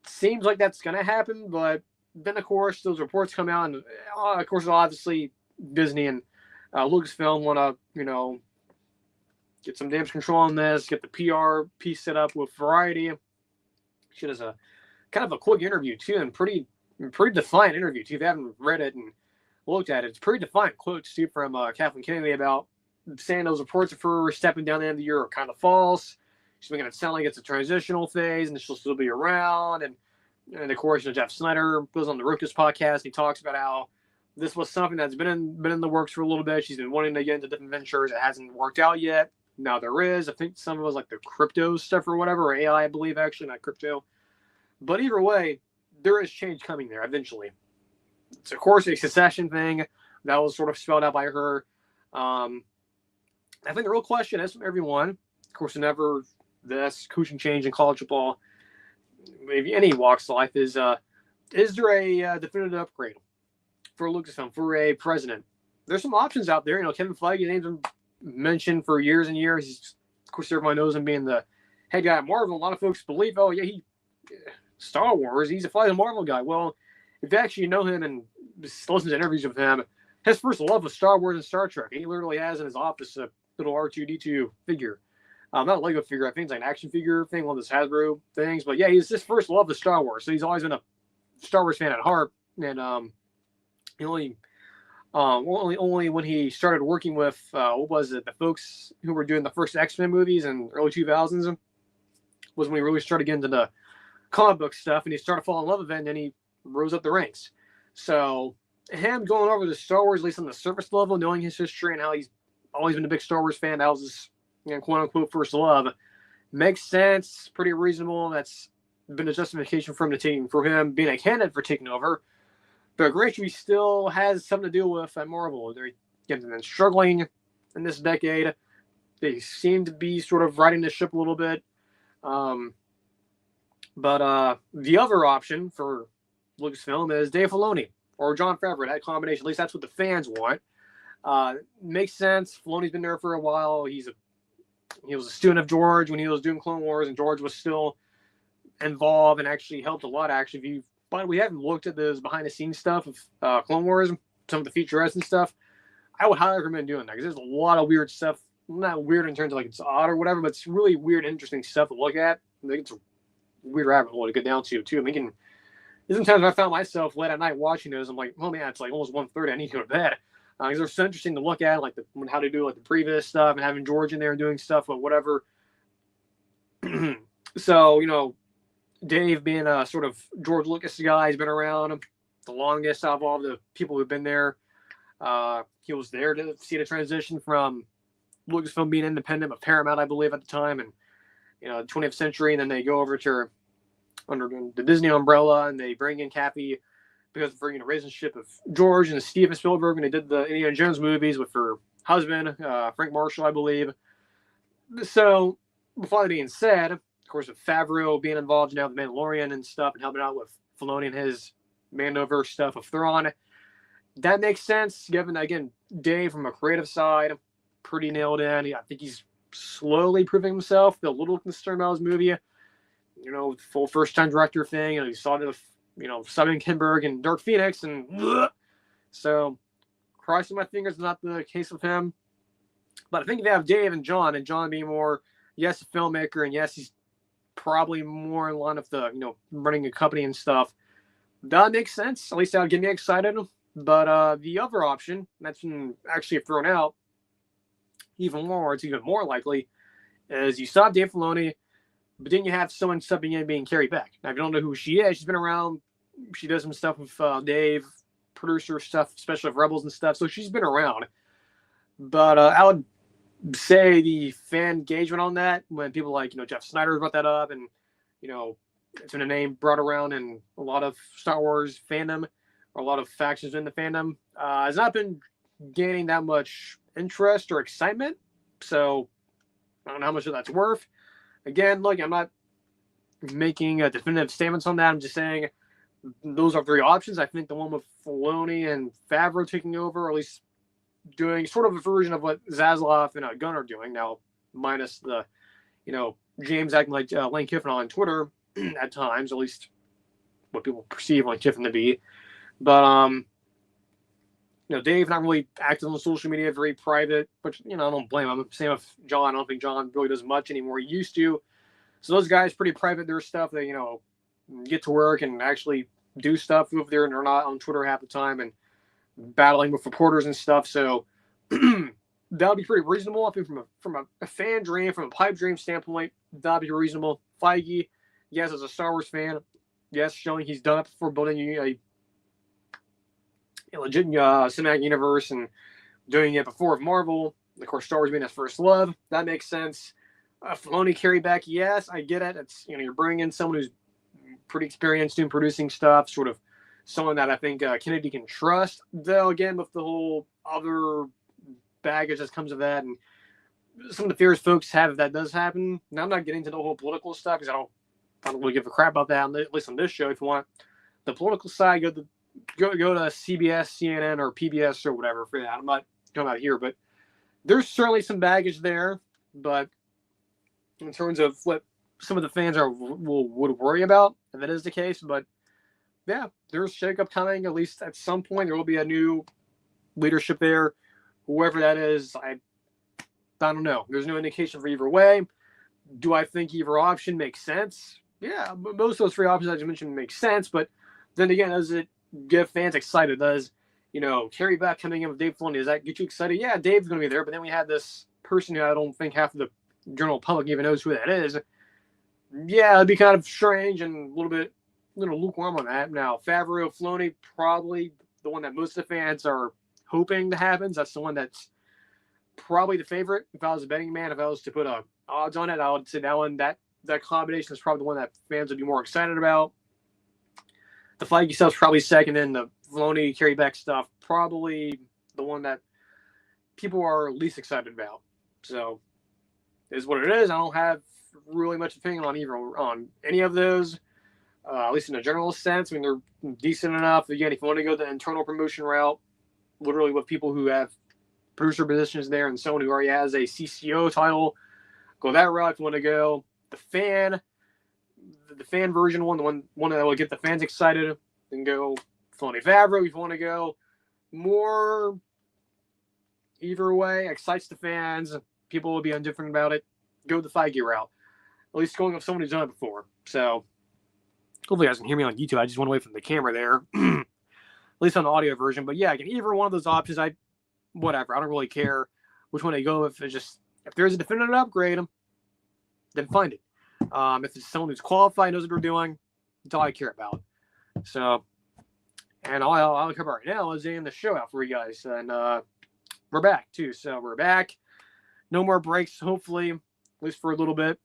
[SPEAKER 1] Seems like that's going to happen, but then, of course, those reports come out, and, of course, obviously, Disney and Lucasfilm want to, get some damage control on this, get the PR piece set up with Variety. She does a kind of a quick interview, too, and pretty defiant interview, too. If you haven't read it and looked at it, it's pretty defiant quotes, too, from Kathleen Kennedy about saying those reports of her stepping down the end of the year are kind of false. She's making it sound like it's a transitional phase and she'll still be around. And of course, Jeff Snyder goes on the Rokus podcast and he talks about how this was something that's been in the works for a little bit. She's been wanting to get into different ventures. It hasn't worked out yet. Now there is. I think some of it was like the crypto stuff or whatever, or AI, I believe, actually, not crypto. But either way, there is change coming there eventually. It's, of course, a succession thing that was sort of spelled out by her. I think the real question is from everyone, of course, whenever this coaching change in college football, maybe any walks of life, is there a definitive upgrade for Lucasfilm, for a president? There's some options out there. Kevin Feige, names been mentioned for years and years. Of course, everyone knows him being the head guy at Marvel. A lot of folks believe, Star Wars, he's a fly the Marvel guy. Well, if you actually know him and listen to interviews with him, his first love was Star Wars and Star Trek. He literally has in his office a little R2-D2 figure. Not a Lego figure. I think it's like an action figure thing, one of those Hasbro things. But yeah, his first love was Star Wars. So he's always been a Star Wars fan at heart. And only when he started working with, the folks who were doing the first X-Men movies in early 2000s was when he really started getting into the comic book stuff. And he started falling in love with it, and then he rose up the ranks. So him going over to Star Wars, at least on the surface level, knowing his history and how he's always been a big Star Wars fan, that was his quote unquote first love, makes sense, pretty reasonable. That's been a justification for him being a candidate for taking over. But Grange still has something to deal with at Marvel. They've been struggling in this decade. They seem to be sort of riding the ship a little bit. But the other option for Lucasfilm is Dave Filoni or Jon Favreau. That combination, at least that's what the fans want. Makes sense. Filoni's been there for a while. He was a student of George when he was doing Clone Wars, and George was still involved and actually helped a lot. Actually, but we haven't looked at this behind-the-scenes stuff of Clone Wars, some of the featurettes and stuff. I would highly recommend doing that because there's a lot of weird stuff. Not weird in terms of like it's odd or whatever, but it's really weird, interesting stuff to look at. I think it's a weird rabbit hole to get down to too. I mean, sometimes I found myself late at night watching those. I'm like, oh man, it's like almost 1:30. I need to go to bed. Because they're so interesting to look at, like how to do like the previous stuff and having George in there and doing stuff, but whatever. So, Dave being a sort of George Lucas guy, he's been around the longest out of all the people who've been there. He was there to see the transition from Lucasfilm being independent of Paramount, I believe, at the time, and the 20th century, and then they go over to under the Disney umbrella, and they bring in Kathy because of her relationship of George and Steven Spielberg, and they did the Indiana Jones movies with her husband, Frank Marshall, I believe. So, with all that being said, of course, with Favreau being involved now, the Mandalorian and stuff, and helping out with Filoni and his Mandoverse stuff of Thrawn, that makes sense, given, again, Dave from a creative side, pretty nailed in. I think he's slowly proving himself. A little concerned about his movie, full first-time director thing. You saw it with, Simon Kinberg and Dark Phoenix, and so crossing my fingers, not the case with him. But I think if you have Dave and John being more, yes, a filmmaker, and yes, he's probably more in line with the, running a company and stuff, that makes sense. At least that would get me excited. But the other option, that's been actually thrown out even more, it's even more likely, is you saw Dave Filoni, but then you have someone subbing in being Carrie Beck. Now, if you don't know who she is, she's been around. She does some stuff with Dave, producer stuff, especially of Rebels and stuff. So she's been around. But I would say the fan engagement on that, when people like, Jeff Snyder brought that up, and, it's been a name brought around in a lot of Star Wars fandom, or a lot of factions in the fandom, has not been gaining that much interest or excitement. So I don't know how much of that's worth. Again, look, I'm not making definitive statements on that. I'm just saying those are three options. I think the one with Filoni and Favreau taking over, or at least doing sort of a version of what Zaslav and Gunn are doing now, minus the, James acting like Lane Kiffin on Twitter at times, at least what people perceive Lane Kiffin to be. But, Dave not really active on social media, very private, which, I don't blame him. Same with John. I don't think John really does much anymore. He used to. So those guys pretty private, their stuff. They, get to work and actually do stuff over there, and they're not on Twitter half the time and battling with reporters and stuff. So that would be pretty reasonable. I think from a fan dream, from a pipe dream standpoint, that would be reasonable. Feige, yes, as a Star Wars fan, yes, showing he's done it before building a legit cinematic universe and doing it before of Marvel. Of course, Star Wars being his first love, that makes sense. Filoni, Carrie Beck, yes, I get it. It's you're bringing in someone who's pretty experienced in producing stuff, sort of someone that I think Kennedy can trust. Though again, with the whole other baggage that comes of that, and some of the fears folks have if that does happen. Now, I'm not getting into the whole political stuff because I don't really give a crap about that. At least on this show, if you want the political side, go to CBS, CNN, or PBS or whatever for that. I'm not talking about here, but there's certainly some baggage there. But in terms of what some of the fans would worry about, if that is the case, but yeah, there's shakeup coming. At least at some point, there will be a new leadership there, whoever that is. I don't know. There's no indication for either way. Do I think either option makes sense? Yeah, most of those three options I just mentioned make sense, but then again, does it get fans excited? Does, Carrie Beck coming in with Dave Filoni, does that get you excited? Yeah, Dave's going to be there, but then we had this person who I don't think half of the general public even knows who that is. Yeah, it'd be kind of strange and a little lukewarm on that. Now, Favreau, Filoni, probably the one that most of the fans are hoping to happens. That's the one that's probably the favorite. If I was a betting man, if I was to put odds on it, I would say that one, that that combination is probably the one that fans would be more excited about. The flagy stuff's probably second, and the Filoni carryback stuff probably the one that people are least excited about. So, is what it is. I don't have really much opinion on any of those, at least in a general sense. I mean, they're decent enough. Again, if you want to go the internal promotion route, literally with people who have producer positions there and someone who already has a CCO title, go that route. If you want to go the fan version one, the one that will get the fans excited, then go Filoni Favreau. If you want to go more either way, excites the fans, people will be indifferent about it, go the Feige route. At least going with someone who's done it before. So hopefully you guys can hear me on YouTube. I just went away from the camera there. At least on the audio version. But yeah, either one of those options, whatever. I don't really care which one they go. If there's a definitive upgrade, then find it. If it's someone who's qualified, knows what they're doing, that's all I care about. So, and all I'll cover right now is getting the show out for you guys. And we're back too. So we're back. No more breaks, hopefully, at least for a little bit.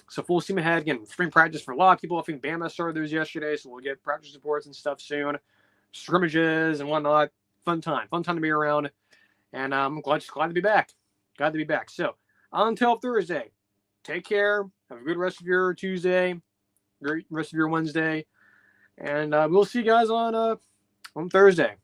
[SPEAKER 1] So full steam ahead. Again, spring practice for a lot of people. I think Bama started those yesterday, so we'll get practice reports and stuff soon. Scrimmages and whatnot. Fun time to be around. And I'm glad to be back. Glad to be back. So until Thursday, take care. Have a good rest of your Tuesday. Great rest of your Wednesday. And we'll see you guys on Thursday.